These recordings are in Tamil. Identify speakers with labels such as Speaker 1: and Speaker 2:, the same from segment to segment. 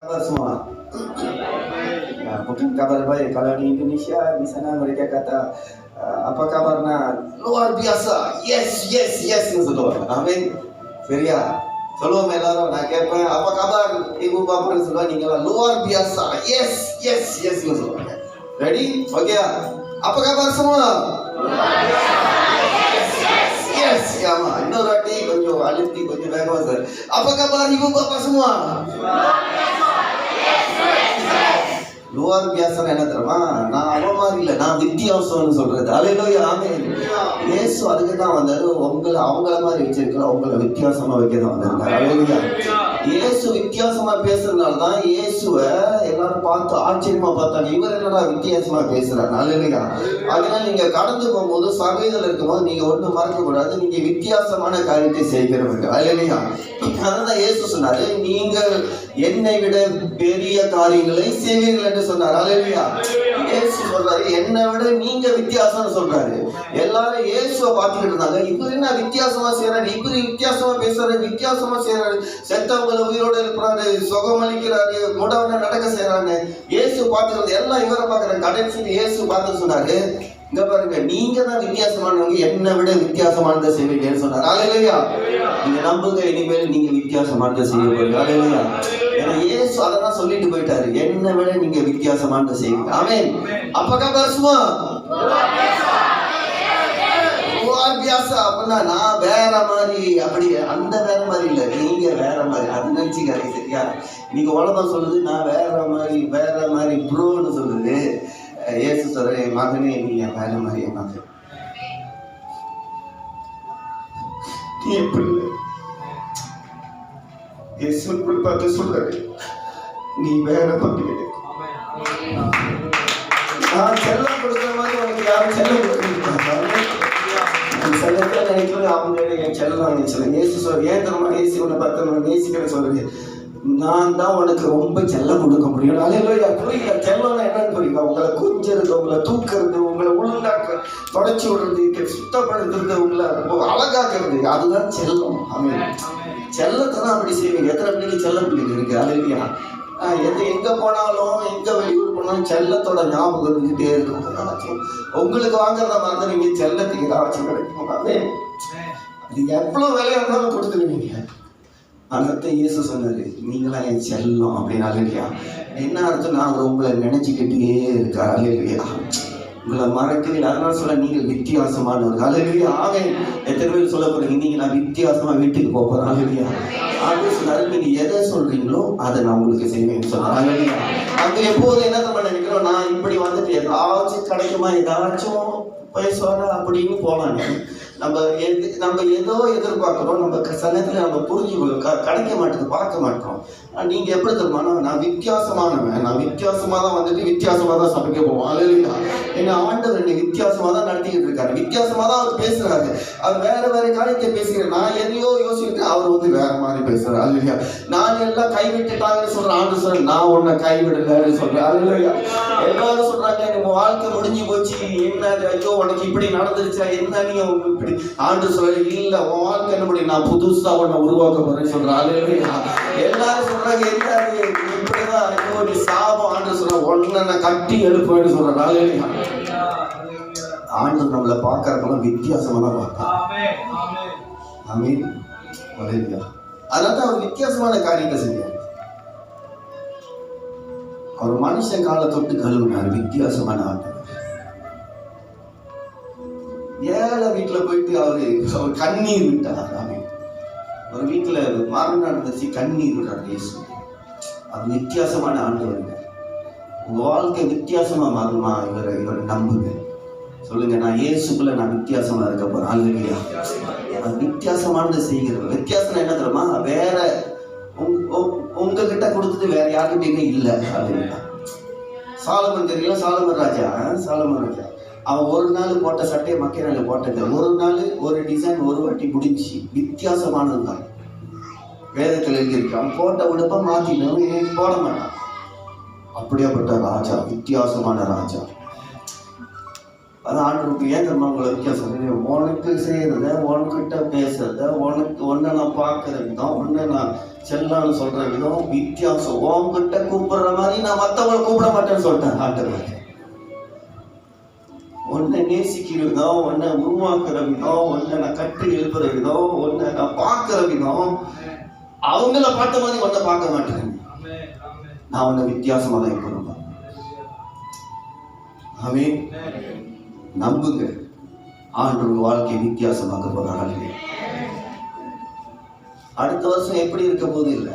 Speaker 1: Semua. Ya, mungkin kabar baik kalau di Indonesia di sana mereka kata apa kabar nak? Luar biasa. Yes, yes, yes semua. Amin. Feria. Selalu melaro nak apa kabar ibu bapa semua ninggal luar biasa. Yes, yes, yes semua. Ready? Oke ya. Apa kabar semua? Luar biasa. Yes, yes, yes. Ya mah. இன்னொரு வாட்டி கொஞ்சம் அழுத்தி கொஞ்சம் வேகமா sir. apa kabar ibu bapa semua? Luar biasa. luar biasa என்ன தெரியுமா? நான் அவ மாதிரி இல்லை, நான் வித்தியாசம்னு சொல்றது. அல்லேலூயா, ஆமென். இயேசு அதுக்கு தான் வந்தாரு. உங்களை அவங்கள மாதிரி வச்சிருக்கல, உங்களை வித்தியாசமா வைக்க தான் வந்தாரு. அல்லேலூயா. இயேசு வித்தியாசமா பேசுறதுனால தான் இயேசுவை எல்லாரும் பார்த்து ஆச்சரியமா பார்த்தாங்க. இவர் என்னடா வித்தியாசமா பேசுறாரு. அல்லேலூயா. அதனால நீங்க கடந்து போகும்போது சபையில் இருக்கும்போது நீங்க ஒன்றும் மறக்க கூடாது, நீங்க வித்தியாசமான காரியத்தை செய்கிறவர்கள். அல்லேலூயா. அதான் இயேசு சொன்னாரு, நீங்கள் என்னை விட பெரிய காரியங்களை செய்வீர்கள் என்று சொன்னார். அல்லேலூயா. இயேசு சொல்றாரு, என்னை விட நீங்க வித்தியாசம்னு சொல்றாரு. எல்லாரும் இயேசுவை பார்த்துக்கிட்டு இருந்தாங்க. இவரு என்ன வித்தியாசமா செய்யறாரு, இவரு வித்தியாசமா பேசுறாரு, வித்தியாசமா செய்யறாரு, செத்தவங்களை உயிரோட இருக்கிறாரு, சுகமளிக்கிறாரு, முடவனை நடக்க செய்யறாங்க. இயேசு பார்த்துக்கிறது எல்லாம் இவரை பார்க்கறாங்க. கடைசி இயேசு பார்த்து சொன்னாரு, இங்க பாருங்க, நீங்க தான் வித்தியாசமானவங்க, என்னை விட வித்தியாசமானதை செய்வீங்கன்னு சொன்னார். அல்லேலூயா. நீங்க நம்புங்க, இனிமேல் நீங்க வித்தியாசமானதை செய்ய போறீங்க. அல்லேலூயா. ஏன்னா இயேசு அதான் சொல்லிட்டு போயிட்டாரு, என்னை விட நீங்க வித்தியாசமானதை செய்வீங்க. ஆமென். அப்ப kabar semua? luar biasa. அப்படின்னா நான் வேற மாதிரி, அப்படி அந்த வேற மாதிரி இல்ல, நீங்க வேற மாதிரி. அது நினைச்சுக்காதீங்க, சரியா? நீங்க உலகம் சொல்லுது நான் வேற மாதிரி ப்ரோன்னு சொல்லுது. இயேசு சொல்ற, என் மகனே நீ என் வேற மாதிரி, என் மகன் நீ எப்படி இயேசு பார்த்து சொல்றாரு, நீ வேற மாதிரி. நான் செல்லம் கொடுக்குற மாதிரி உனக்கு யாரும் செல்லம் கொடுக்க செல்லத்தை நினைக்கிறது அவங்க என் செல்லம் நினைச்சல. இயேசு சொல்ற, ஏன் தரமா இயேசு உன்னை பத்திரமா நேசிக்கிற சொல்றது, நான் தான் உனக்கு ரொம்ப செல்லம் கொடுக்க முடியும். அல்லேலூயா. புரியுதா? செல்லம்னா என்னன்னு புரியுதா? உங்களை கொஞ்சிறது, உங்களை தூக்குறது, உங்களை ஒழுங்காக்க தொடச்சி விடுறது, சுத்தப்படுத்துறது, உங்களை அழகாக்குறது, அதுதான் செல்லம். ஆமென். செல்லத்தை தான் அப்படி செய்வீங்க. எத்தனை பிள்ளைங்க செல்ல பிள்ளைங்க இருக்கு? அல்லேலூயா. எங்க போனாலும், எங்க வெளியூர் போனாலும் செல்லத்தோட ஞாபகம் இருந்துகிட்டே இருக்கும். உங்களுக்கு வாங்குறத மாதிரி நீங்க செல்லத்துக்கு ஏதாச்சும் கிடைக்கும். ஆமென். அது எவ்வளவு விலையா இருந்தாலும் கொடுத்துருவீங்க. அதத்தை இயேசு சொன்னாரு, நீங்களா என் செல்லம் அப்படின்னு. அல்லேலூயா. என்ன அர்த்தம்? நான் உங்களை நினைச்சுக்கிட்டே இருக்காரு. அல்லேலூயா. உங்களை மறக்கிறீங்க. அதனால சொல்ல, நீங்கள் வித்தியாசமானவர்கள். அல்லேலூயா. ஆமென். எத்தனை பேர் சொல்ல போறீங்க, இன்னைக்கு நான் வித்தியாசமா வீட்டுக்கு போறேன். அல்லேலூயா. அப்படின்னு சொன்னாரு, நீங்க எதை சொல்றீங்களோ அதை நான் உங்களுக்கு செய்வேன்னு சொன்னார். அல்லேலூயா. அங்க எப்போது என்ன நம்ம நினைக்கிறோம், நான் இப்படி வந்துட்டு ஏதாச்சும் கிடைக்குமா, ஏதாச்சும் பேசுவாரா அப்படின்னு போலான்னு நம்ம ஏதோ எதிர்பார்க்கிறோம். நம்ம சமயத்துல நம்ம புரிஞ்சுக்கணும், கிடைக்க மாட்டேது, பார்க்க மாட்டோம். நீங்க எப்படி தெரியுமா, நான் வித்தியாசமானவன், நான் வித்தியாசமா தான் வந்துட்டு வித்தியாசமா தான் சமைக்க போவோம். அல்லேலூயா. என்ன ஆண்டவர் என்னை வித்தியாசமா தான் நடத்திக்கிட்டு இருக்காரு, வித்தியாசமா தான் அவர் பேசுறாரு. அவர் வேற காரியத்தை பேசுகிறேன். நான் எதையோ யோசிச்சுட்டு அவர் வந்து வேற மாதிரி பேசுறாரு. அல்லேலூயா. நான் எல்லாம் கைவிட்டுட்டாங்கன்னு சொல்றேன். ஆண்டு சொல்றேன், நான் உன்னை கைவிடலன்னு சொல்றேன். அல்லேலூயா. எல்லாரும் சொல்றாங்க, நம்ம வாழ்க்கை முடிஞ்சு போச்சு, என்ன ஐயோ உனக்கு இப்படி நடந்துருச்சா, என்ன நீ இப்படி. ஆண்டு சொல்ற, இல்ல உன் வாழ்க்கை என்ன பண்ணி, நான் புதுசா உன்னை உருவாக்க போறேன்னு சொல்றேன். அல்லேலூயா. எல்லாரும் சொல்றாங்க, இருக்காது இப்படிதான், ஐயோ நீ சாபம். ஆண்டு சொல்ற, உன்னை நான் கட்டி எழுப்பேன்னு சொல்றேன். அல்லேலூயா. ஆண்டு நம்மளை பார்க்கறப்பெல்லாம் வித்தியாசமா தான் பார்ப்பாங்க. ஆமென். அல்லேலூயா. அதனால அவர் வித்தியாசமான காரியத்தை செஞ்சார். அவர் மனுஷன் காலை தொட்டு கழுவினார். வித்தியாசமான ஆண்டவர். ஏழை வீட்டுல போயிட்டு அவர் கண்ணீர் விட்டார். ஆமென். ஒரு வீட்டுல மரணம் நடந்துச்சு, கண்ணீர் விட்டார் இயேசு. அது வித்தியாசமான ஆண்டவர். உங்க வாழ்க்கை வித்தியாசமா மாறுமா? இவரை நம்புங்க. சொல்லுங்க, நான் இயேசுக்குள்ள நான் வித்தியாசமா இருக்க போறேன். அல்லேலூயா. அது வித்தியாசமானதை செய்கிறது. வித்தியாசம் என்ன தெரியுமா, வேற உங்ககிட்ட கொடுத்தது வேற யாருக்கிட்டயுமே இல்லை. அல்லேலூயா. சாலமன் தெரியல, சாலமன் ராஜா அவன் ஒரு நாள் போட்ட சட்டையை மக்கள் நாள் போட்டது, ஒரு நாள் ஒரு டிசைன் ஒரு வாட்டி முடிஞ்சு. வித்தியாசமானது தான் வேதத்தில் எழுதியிருக்கு. அவன் போட்ட உடுப்ப மாத்தினவன் போட மாட்டான். அப்படியாப்பட்ட ராஜா, வித்தியாசமான ராஜா. அதான் ஆண்டவருக்கு ஏன் தெரியுமா உங்களை வித்தியாசம், உனக்கு செய்யறத, உனக்கிட்ட பேசுறத, ஒன்றை நான் பார்க்கறது தான், ஒன்றை நான் செல்லான்னு சொல்ற விதம் வித்தியாசம். உன்கிட்ட கூப்பிடுற மாதிரி நான் மற்றவங்களை கூப்பிட மாட்டேன்னு சொல்லிட்டேன் ஆண்டவர். உன்னை நேசிக்கிற விதம், உன்னை உருவாக்குற விதம், உன்னை நான் கட்டி எழுப்புற விதம், உன்னை நான் பார்க்கிற விதம், அவங்கள பார்த்த மாதிரி உன்னை பார்க்க மாட்டேன். நான் உன்னை வித்தியாசமா தான் இருப்பேன். அவன் நம்புங்க, ஆண்டவர் வாழ்க்கையை வித்தியாசமாக்க போறாங்க. அடுத்த வருஷம் எப்படி இருக்க போது இல்ல,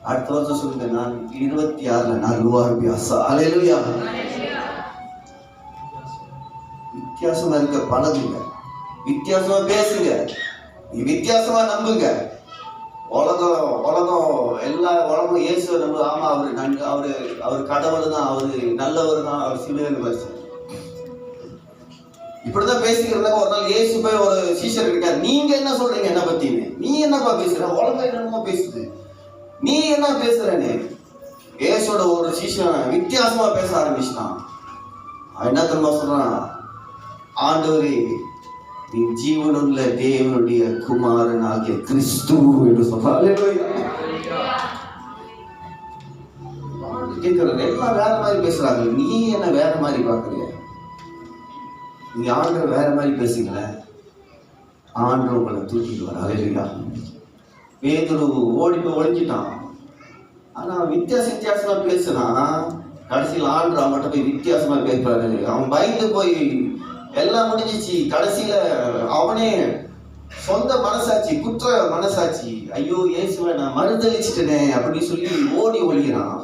Speaker 1: அடுத்த வருஷம் சொல்லுங்க, நான் 26ல நான் லுவார்பியாசா. அல்லேலூயா. வித்தியாசமா இருக்க பழகுங்க, வித்தியாசமா பேசுங்க, வித்தியாசமா நம்புங்க. உலகம் எல்லா உலகம் இயேசுவை நம்ப. ஆமா, அவரு கடவுள் தான், அவரு நல்லவர் தான், அவர் சிலுவையில் மரிச்சார். இப்படிதான் பேசிக்கிறதாங்க. ஒரு நாள் இயேசு போய் ஒரு சீஷர் இருக்காரு, நீங்க என்ன சொல்றீங்க என்ன பத்தின்னு? நீ என்னப்பா பேசுற? உலகம் என்னமோ பேசுது, நீ என்ன பேசுறன்னு இயேசுவோட ஒரு சீஷன் வித்தியாசமா பேச ஆரம்பிச்சிட்டான். அவன் என்ன தெரியுமா சொல்றான்? ஆண்டவரே, நீ ஜீவனுள்ள தேவனுடைய குமாரன் ஆகிய கிறிஸ்து என்று சொல்றான். கேட்கறது எல்லாம் வேற மாதிரி பேசுறாங்க, நீ என்ன வேற மாதிரி பாக்குறிய? நீங்க ஆண்டவர் வேற மாதிரி பேசுங்கள, ஆண்டவர் உங்களை தூக்கிடுவார். அல்லேலூயா. பேதுரு ஓடி போய் ஒழிஞ்சிட்டான். ஆனா வித்தியாசமா பேசுறான். கடைசியில் ஆண்டவர் அவன்கிட்ட போய் வித்தியாசமா பேசுறாரு. அவன் பயந்து போய் எல்லாம் முடிஞ்சிச்சு. கடைசியில அவனே சொந்த மனசாட்சி, குற்ற மனசாட்சி, ஐயோ இயேசுவை நான் மறுதளிச்சிட்டேனே அப்படின்னு சொல்லி ஓடி ஒழிகிறான்.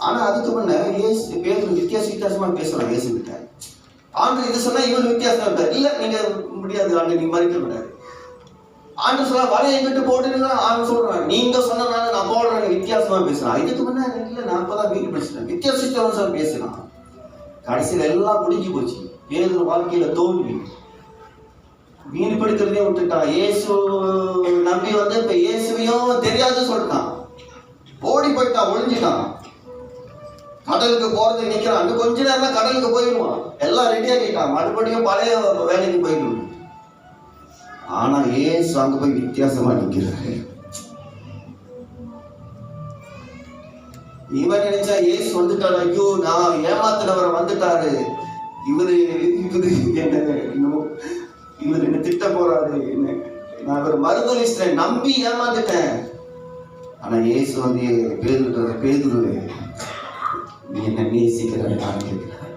Speaker 1: ஆனா அதுக்கு முன்ன இயேசு பேர் வித்தியாசமா பேசுறான். இயேசு கிட்ட ஆண்டு இது சொன்னா இவன் வித்தியாசமா இருப்பார். இல்ல நீங்க முடியாது ஆண்டு, நீங்க மறிக்க கூடாது. ஆண்டு சொல்ல வரைய எங்கிட்டு போட்டுன்னு ஆண்டு சொல்றான், நீங்க சொன்னனால நான் போடுறேன். வித்தியாசமா பேசுறான். இதுக்கு முன்ன இல்ல, நான் அப்பதான் வீட்டு படிச்சுட்டேன். வித்தியாசமா பேசுறான். கடைசியில எல்லாம் முடிஞ்சு போச்சு. பேதுரு வாழ்க்கையில தோல்வி. மீன் பிடிக்கிறதையும் விட்டுட்டான். இயேசு நம்பி வந்து இப்ப இயேசுவையும் தெரியாது சொல்லிட்டான். ஓடி போயிட்டான், ஒளிஞ்சிட்டான். கடலுக்கு போறது நிக்கிறான். அங்க கொஞ்ச நேரம் கடலுக்கு போயிடுவான். எல்லாம் ரெடி ஆகிட்டான், மறுபடியும் பழைய வேலைக்கு போயிடுவான். ஆனா இயேசு அங்க போய் வித்தியாசமா நிக்கிறாரு. இவன் நினைச்சா இயேசு வந்துட்டாரு, ஐயோ நான் ஏமாத்தினவரை வந்துட்டாரு, இவரு என்ன திட்ட போறாரு, நான் ஒரு மறுதலிச்சிட்டேன், நம்பி ஏமாந்துட்டேன். ஆனா இயேசு வந்து பேதுரு நீ என்ன நேசிக்கிறாரு நான் கேட்கிறேன்.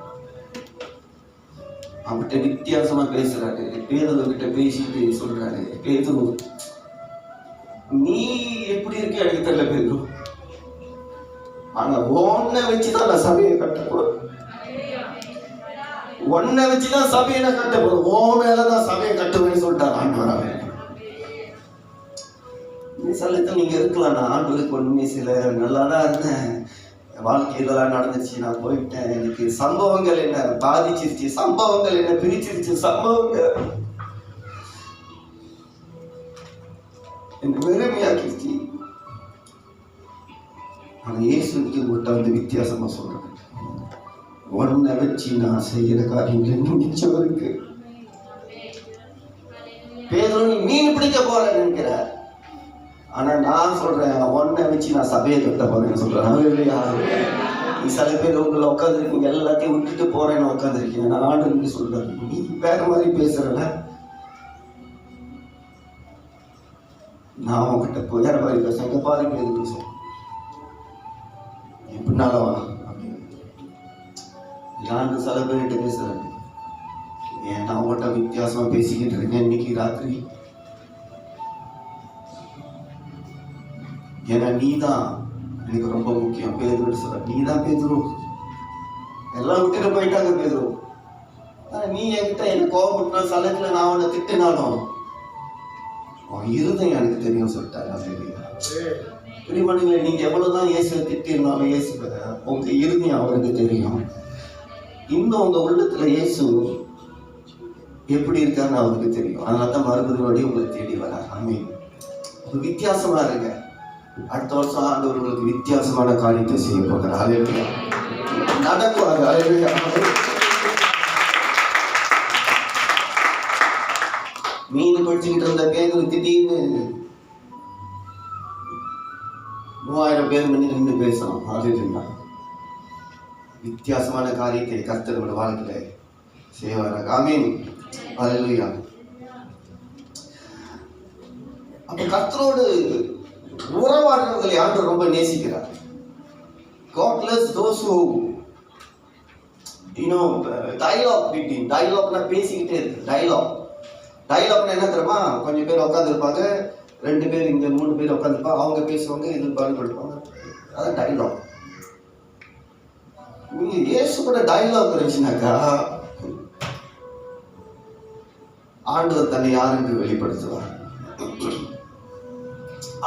Speaker 1: அவன்கிட்ட வித்தியாசமா பேசுறாரு. பேதுரு கிட்ட பேசிட்டு சொல்றாரு, பேதுரு நீ எப்படி இருக்க எனக்கு தெரியல பேதுரு, ஆனா உன்னை வச்சுதான் நான் சபையை கட்ட போறேன். உன்னை வச்சுதான் சபையை நான் கட்ட போறேன். உன் மேலதான் சபையை கட்டுவேன்னு சொல்லிட்டாரு ஆண்டவர். சலத்தில் நீங்க இருக்கலாம், நான் ஆண்டவருக்கு ஒண்ணுமே சில நல்லாதான் இருந்தேன், வாழ்க்கை இதெல்லாம் நடந்துச்சு, நான் போயிட்டேன், எனக்கு சம்பவங்கள் என்ன பாதிச்சிருச்சு, சம்பவங்கள் என்ன பிரிச்சிருச்சு, சம்பவங்கள் என்ன வெறுமையாக்கிருச்சு. ஆனா இயேசுக்கு உங்கள்கிட்ட வந்து வித்தியாசமா சொல்றேன், உன்னை வச்சு நான் செய்யற காரியங்கள் மிச்சம் இருக்கு. பேதுரு நீ மீன் பிடிக்க போறேன்னு நினைக்கிற, ஆனா நான் சொல்றேன் உன்னை வச்சு நான் சபையை கட்ட போறேன்னு சொல்றேன். நீ சில பேர் உங்களை உட்காந்துருக்கீங்க, எல்லாத்தையும் விட்டுட்டு போறேன்னு உட்காந்துருக்கீங்க. நான் ஆண்டு சொல்றேன், நீ வேற மாதிரி பேசுறல, நான் உங்ககிட்ட போய் வேற மாதிரி பேசுறேன். எங்க பாருங்க பேசுறேன் எப்படினாலவா அப்படின்னு சில பேர்கிட்ட பேசுறேன். ஏன் நான் உங்கள்கிட்ட வித்தியாசமா பேசிக்கிட்டு இருக்கேன் இன்னைக்கு ராத்திரி. ஏன்னா நீதான் எனக்கு ரொம்ப முக்கியம். பேதுரு சொல்ற, நீதான் பேதுரு. எல்லாம் விட்டுட்டு போயிட்டாங்க பேதுரு. நீ என்கிட்ட என்ன கோபப்பட்டா சலத்துல நான் உன்னை திட்டினாலும் இருதயம் எனக்கு தெரியும் சொல்லிட்டாரு. பிரிமணிகளை நீங்க எவ்வளவுதான் இயேசுவை திட்டிருந்தாலும் இயேசு உங்க இருதயம் அவருக்கு தெரியும். இன்னும் உங்க உள்ளத்துல இயேசு எப்படி இருக்காருன்னு அவருக்கு தெரியும். அதனாலதான் மறுபடியும் உங்களை தேடி வரார். ஆமென். வித்தியாசமா இருங்க. அடுத்த வருஷம் ஆண்டவர் உங்களுக்கு வித்தியாசமான காரியத்தை செய்ய போகிறார். ஹல்லேலூயா. நடக்கும் அது. ஹல்லேலூயா. மீன் பிடிச்சுக்கிட்டு இருந்த பேதுரு திடீர்னு 3000 பேர் முன்னாடி நின்று பேசணும். ஹல்லேலூயா. வித்தியாசமான காரியத்தை கர்த்தர் நம்முடைய வாழ்க்கையில செய்வாராக. ஆமென். ஹல்லேலூயா. அப்ப கர்த்தரோடு உறவாடுறவர்களை ஆண்டவர் ரொம்ப நேசிக்கிறார். God loves those who dialogue between. dialogue பேசிக்கிட்டே இருக்கு. dialogue என்ன தெரியுமா? கொஞ்சம் பேர் உட்காந்துருப்பாங்க, 2 பேர் இங்க 3 பேர் உட்காந்துருப்பாங்க, அவங்க பேசுவாங்க, இது பால் கொடுப்பாங்க. அதான் டைலாக். நீங்க இயேசு கூட டைலாக் இருந்துச்சுனாக்கா ஆண்டவர் தன்னை யாருக்கு வெளிப்படுத்துவார்?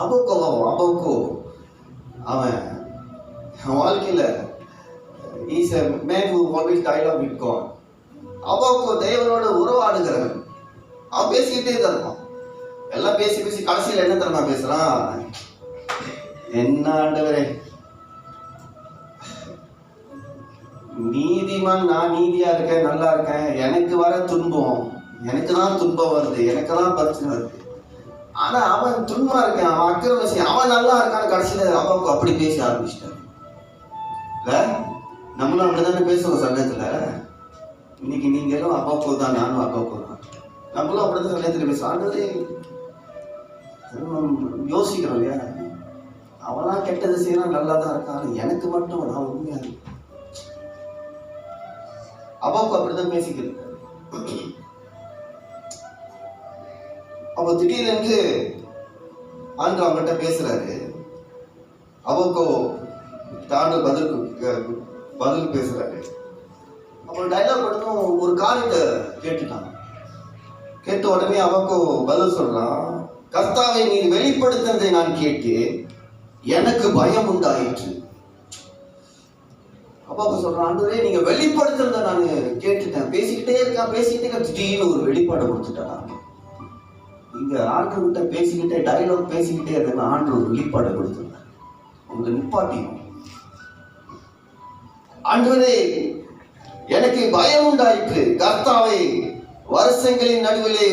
Speaker 1: அபோக்கோ அவன் வாழ்க்கையில is a man who always dialogue with God. அபோக்கோ தேவனோட உறவாடுகிறவன். அவன் பேசிக்கிட்டே தான் இருப்பான். எல்லாம் பேசி கடைசியில் என்ன தெரியுமா பேசுறான்? என்ன ஆண்டவரே, நீதிமான், நான் நீதியா இருக்கேன், நல்லா இருக்கேன், எனக்கு வர துன்பம், எனக்கு தான் துன்பம் வருது, எனக்கு தான் பிரச்சனை வருது. ஆனா அவன் துன்பமா இருக்கான், அவன் அக்கிரம செய்ய, அவன் நல்லா இருக்கான்னு கடைசியில அப்பாவுக்கு அப்படி பேச ஆரம்பிச்சிட்டான். இல்ல, நம்மளும் அப்படிதானே பேசுவோம் சமயத்துல. இன்னைக்கு நீங்களும் அப்பாவுக்கு தான், நானும் அப்பாவுக்கு தான், நம்மளும் அப்படிதான் சமயத்துல பேசுவோம். ஆண்டவரே யோசிக்கிறோம் இல்லையா, அவனா கெட்டது செய்யறான், நல்லா தான் இருக்கான், எனக்கு மட்டும் நான் உண்மையா இருக்கு. அப்பாவுக்கு அப்படிதான் பேசிக்கிறது. அப்ப திடீரென்று ஆண்டு அவங்ககிட்ட பேசுறாரு. அப்பாவுக்கு தாண்டு பதில் பேசுறாரு. அப்புறம் டைலாக் கொடுத்தும் ஒரு காரியத்தை கேட்டுட்டான். கேட்ட உடனே அப்பாவுக்கு பதில் சொல்றான், கர்த்தாவை நீர் வெளிப்படுத்துறதை நான் கேட்டு எனக்கு பயம் உண்டாயிற்று. அப்பாவுக்கு சொல்றான், ஆண்டவரே நீங்க வெளிப்படுத்துறத நான் கேட்டுட்டேன், பேசிக்கிட்டே இருக்க திடீர்னு ஒரு வெளிப்பாடு கொடுத்துட்டான். இங்க ஆண்டு கிட்ட பேசிக்கிட்டே டைலாக் பேசிக்கிட்டே இருக்க ஆண்டு ஒரு வெளிப்பாடு கொடுத்துருந்தார். உங்களை நிப்பாட்டியும், ஆண்டவரே எனக்கு பயம் உண்டாயிற்று, கர்த்தாவை வருஷங்களின் நடுவிலே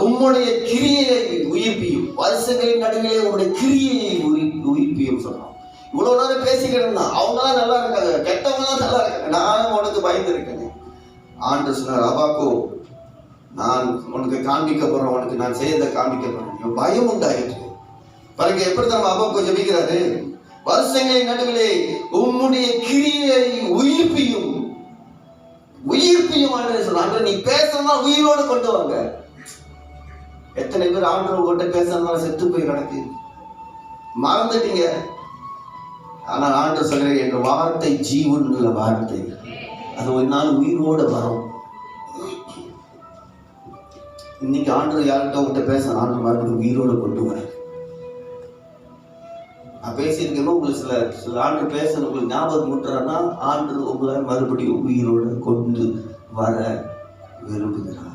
Speaker 1: உம்முடைய கிரியையை உயிர்ப்பியும், வருஷங்களின் நடுவிலே உங்களுடைய கிரியையை உயிர்ப்பியும் சொல்றான். இவ்வளவு நேரம் பேசிக்கிட்டு இருந்தான். அவங்களாம் நல்லா இருக்காங்க, கெட்டவங்களாம் நல்லா இருக்காங்க, நான் உனக்கு பயந்து இருக்கேன். ஆண்டு சொன்னார், அபாக்கோ நான் உனக்கு காண்பிக்க போறேன், உனக்கு நான் செய்யறதை காண்பிக்க போறேன். பயம் உண்டாயிற்று. பாருங்க எப்படி நம்ம அபாக்கோ ஜெபிக்கிறாரு. வருஷங்களின் நடுவிலே உம்முடைய கிரியை உயிர்ப்பியும் ஆண்டு சொல்றாங்க. நீ பேசணும்னா உயிரோடு கொண்டு வாங்க. எத்தனை பேர் ஆண்டு கொண்டு பேசணும்னா செத்து போய் கிடக்கு, மறந்துட்டீங்க. ஆனால் ஆண்டு சொல்ற என்ற வார்த்தை ஜீவன் உள்ள வார்த்தை, அது ஒரு நாள் உயிரோட வரும். இன்னைக்கு ஆண்டு யார்கிட்ட உங்கள்கிட்ட பேச ஆண்டு மறுபடியும் உயிரோடு கொண்டு வர. நான் பேசியிருக்கேன் உங்களுக்கு சில ஆண்டு பேசணும் உங்களுக்கு ஞாபகம் முட்டுறான்னா ஆண்டு உங்களை மறுபடியும் உயிரோடு கொண்டு வர விரும்புகிறார்.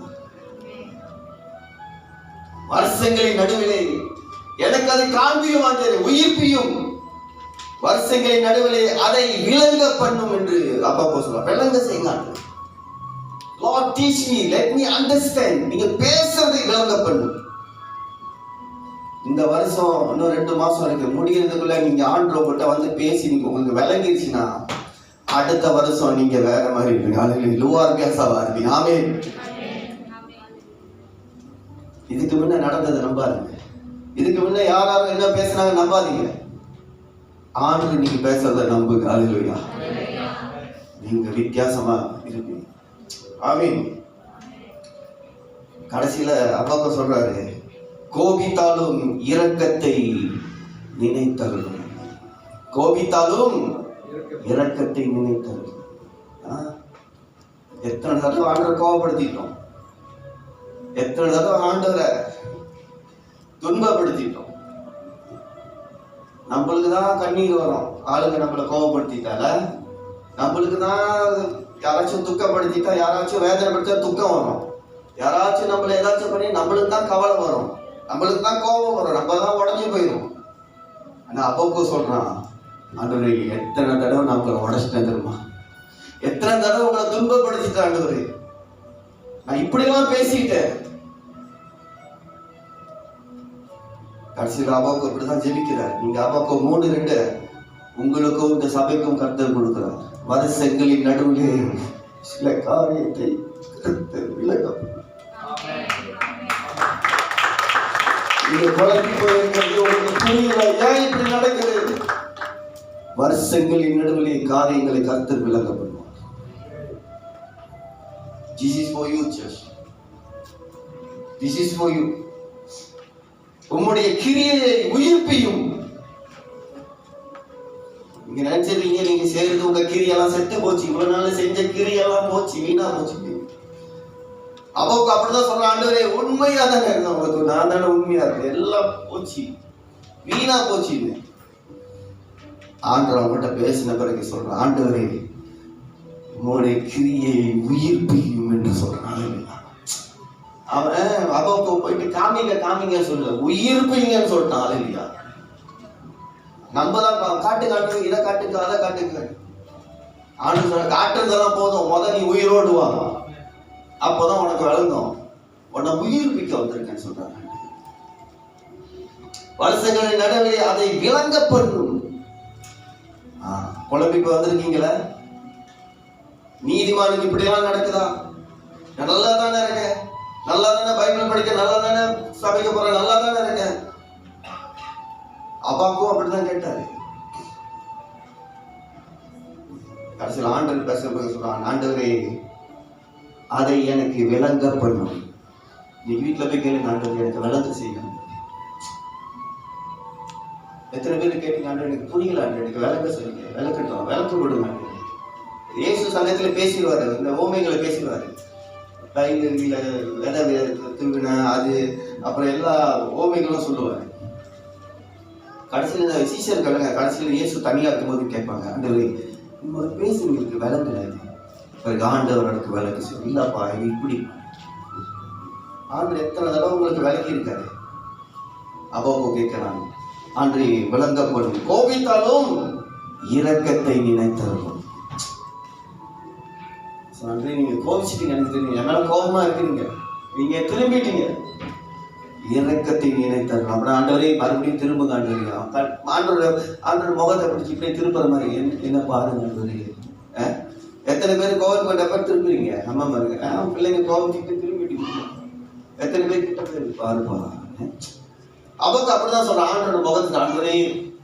Speaker 1: வருஷங்களின் நடுவிலே எனக்கு அதை காண்பிக்க மாட்டேன், உயிர்ப்பியும் வருஷங்களின் நடுவிலே அதை விளங்க பண்ணும் என்று அப்பா சொல்லுவார். விளங்க செய்யலாம். Lord teach me, let me understand. நீங்க பேசுறதை விளங்க பண்ணும். இந்த வருஷம் இன்னும் 2 மாசம் இருக்கு, முடிகிறதுக்குள்ள நீங்க ஆண்டு உங்கள்கிட்ட வந்து பேசி நீங்க உங்களுக்கு விளங்கிருச்சுன்னா அடுத்த வருஷம் நீங்க வேற மாதிரி இருப்பீங்க. லூவார் கேசாவா இருப்பீங்க. ஆமென். இதுக்கு முன்ன நடந்ததை நம்பாதீங்க. இதுக்கு முன்ன யாராரும் என்ன பேசினாங்க நம்பாதீங்க. ஆண்டு நீங்க பேசுறத நம்புங்க. ஹல்லேலூயா. நீங்க வித்தியாசமா இருப்பீங்க. ஆமென். கடைசியில அப்பாக்க சொல்றாரு, கோபித்தாலும் இரக்கத்தை நினைத்தருளும். கோபித்தாலும் இரக்கத்தை நினைத்தருளும். எத்தனை தடவை ஆண்டவரை கோபப்படுத்திட்டோம், எத்தனை தடவை ஆண்டவரை துன்பப்படுத்திட்டோம். நம்மளுக்கு தான் கண்ணீர் வரும். ஆளுங்க நம்மளை கோபப்படுத்திட்டால, நம்மளுக்கு தான் யாராச்சும் துக்கப்படுத்திட்டா, யாராச்சும் வேதனைப்படுத்தா துக்கம் வரும். யாராச்சும் நம்மளை ஏதாச்சும் பண்ணி நம்மளுக்கு தான் கவலை வரும், நம்மளுக்கு தான் கோபம் வரும், நம்ம தான் உடஞ்சி போயிடும். ஆனா அப்போ சொல்றான், ஆண்டவரே எத்தனை தடவை நான் உங்களை உடச்சிட்டேன் தெரியுமா, எத்தனை தடவை உங்களை துன்பப்படுத்திட்டேன் ஆண்டவரே, நான் இப்படிலாம் பேசிட்டேன். கடைசியில் அபாக்கு அப்படிதான் ஜெபிக்கிறார். நீங்க அபாக்கு 3:2 உங்களுக்கும் இந்த சபைக்கும் கர்த்தர் கொடுக்கிறார். வருஷங்களின் நடுவிலே சில காரியத்தை கர்த்தர் விளக்கம். இது குழம்பி போயிருக்கிறது, உங்களுக்கு புரியல ஏன் இப்படி நடக்கிறது? வருஷங்களின் நடுவிலே காரியங்களை கர்த்தர் விளக்கப்படுவார். This is for you, church. This is for you. உம்முடைய கிரியையை உயிர்ப்பியும். நீங்க நினைச்சிருக்கீங்க நீங்க செய்யறது உங்க கிரியெல்லாம் செத்து போச்சு, இவ்வளவு நாள் செஞ்ச கிரியெல்லாம் போச்சு, வீணா போச்சு. அப்பாவுக்கு அப்படிதான் சொல்ற, ஆண்டவரே உண்மையா தானே இருந்தேன், நான் தானே உண்மையா இருக்கேன், எல்லாம் போச்சு, வீணா போச்சு. ஆண்டவர் அவங்ககிட்ட பேசின பிறகு சொல்ற, ஆண்டவரே உங்களுடைய கிரியை உயிர்ப்பியும் என்று சொல்றான். அவன் அப்பாவுக்கு போயிட்டு காமிங்க சொல்ல, உயிர்ப்பிங்கன்னு சொல்லிட்டான். இல்லையா, நம்ம தான் காட்டு இதை காட்டுக்கு அதை காட்டுக்கு. ஆண்டு சொல்ல, காட்டுறதெல்லாம் போதும், நீ உயிரோடு வா, அப்பதான் உனக்கு விளங்கும், உன்னை உயிர்ப்பிக்க வந்திருக்கேன்னு சொல்றாங்க. வருஷங்களின் நடுவே அதை விளங்க பண்ணும். குழம்பிக்கு வந்திருக்கீங்களா? நீதிமானுக்கு இப்படி எல்லாம் நடக்குதா? நல்லா தானே இருக்கேன், நல்லா தானே பைபிள் படிக்க, நல்லா தானே சபைக்கு போறேன், நல்லா தானே இருக்கேன். அப்பாவுக்கும் அப்படிதான் கேட்டாரு. கடைசியில் ஆண்டவர் பேச சொல்றான், ஆண்டவரே அதை எனக்கு விளங்க பண்ணும். நீ வீட்டுல போய் கேளுங்க, ஆண்டவர் எனக்கு விளங்க செய்யணும். எத்தனை பேர் கேட்டீங்க, ஆண்டவர் எனக்கு புரியல, ஆண்டவர் எனக்கு விளங்க சொல்லுங்க, விளக்கட்டும், விளக்க கொடுங்க. இயேசு சமயத்துல பேசிடுவாரு, இந்த ஓமைகளை பேசிடுவாரு. கையில விதை திருவின அது, அப்புறம் எல்லா ஓமைகளும் சொல்லுவாரு. கடைசியில் சீஷர்களுங்க கடைசியில் இயேசு தனியா இருக்கும்போது கேட்பாங்க, ஆண்டவரே ஒரு பேசுங்களுக்கு விளங்கல. ஆண்டவர் எனக்கு விளக்கு சொல்லு, இல்லப்பா இது இப்படி. ஆண்டு எத்தனை தடவை உங்களுக்கு விளக்கி இருக்காரு. அப்பாவுக்கு கேட்கிறாங்க, ஆண்டு விளங்கப்படும், கோபித்தாலும் இரக்கத்தை நினைத்தாலும். நீங்க கோபிச்சிட்டீங்க, எனக்கு தெரியும், என் மேல கோபமா இருக்கிறீங்க, நீங்க திரும்பிட்டீங்க, இரக்கத்தை நினைத்தார்கள். அப்புறம் ஆண்டவரே மறுபடியும் திரும்ப ஆண்டவர் முகத்தை பிடிச்சி இப்படி திருப்புற மாதிரி என்ன பாருங்க. எத்தனை பேர் கோபம் கொண்டப்ப திரும்புறீங்க? அம்மா பாருங்க, பிள்ளைங்க கோபத்துக்கு திரும்பிட்டீங்க. எத்தனை பேர் கிட்ட பேர் பாருப்பா. அப்பக்கு அப்படிதான் சொல்ற, ஆண்டோட முகத்துக்கு, ஆண்டவரே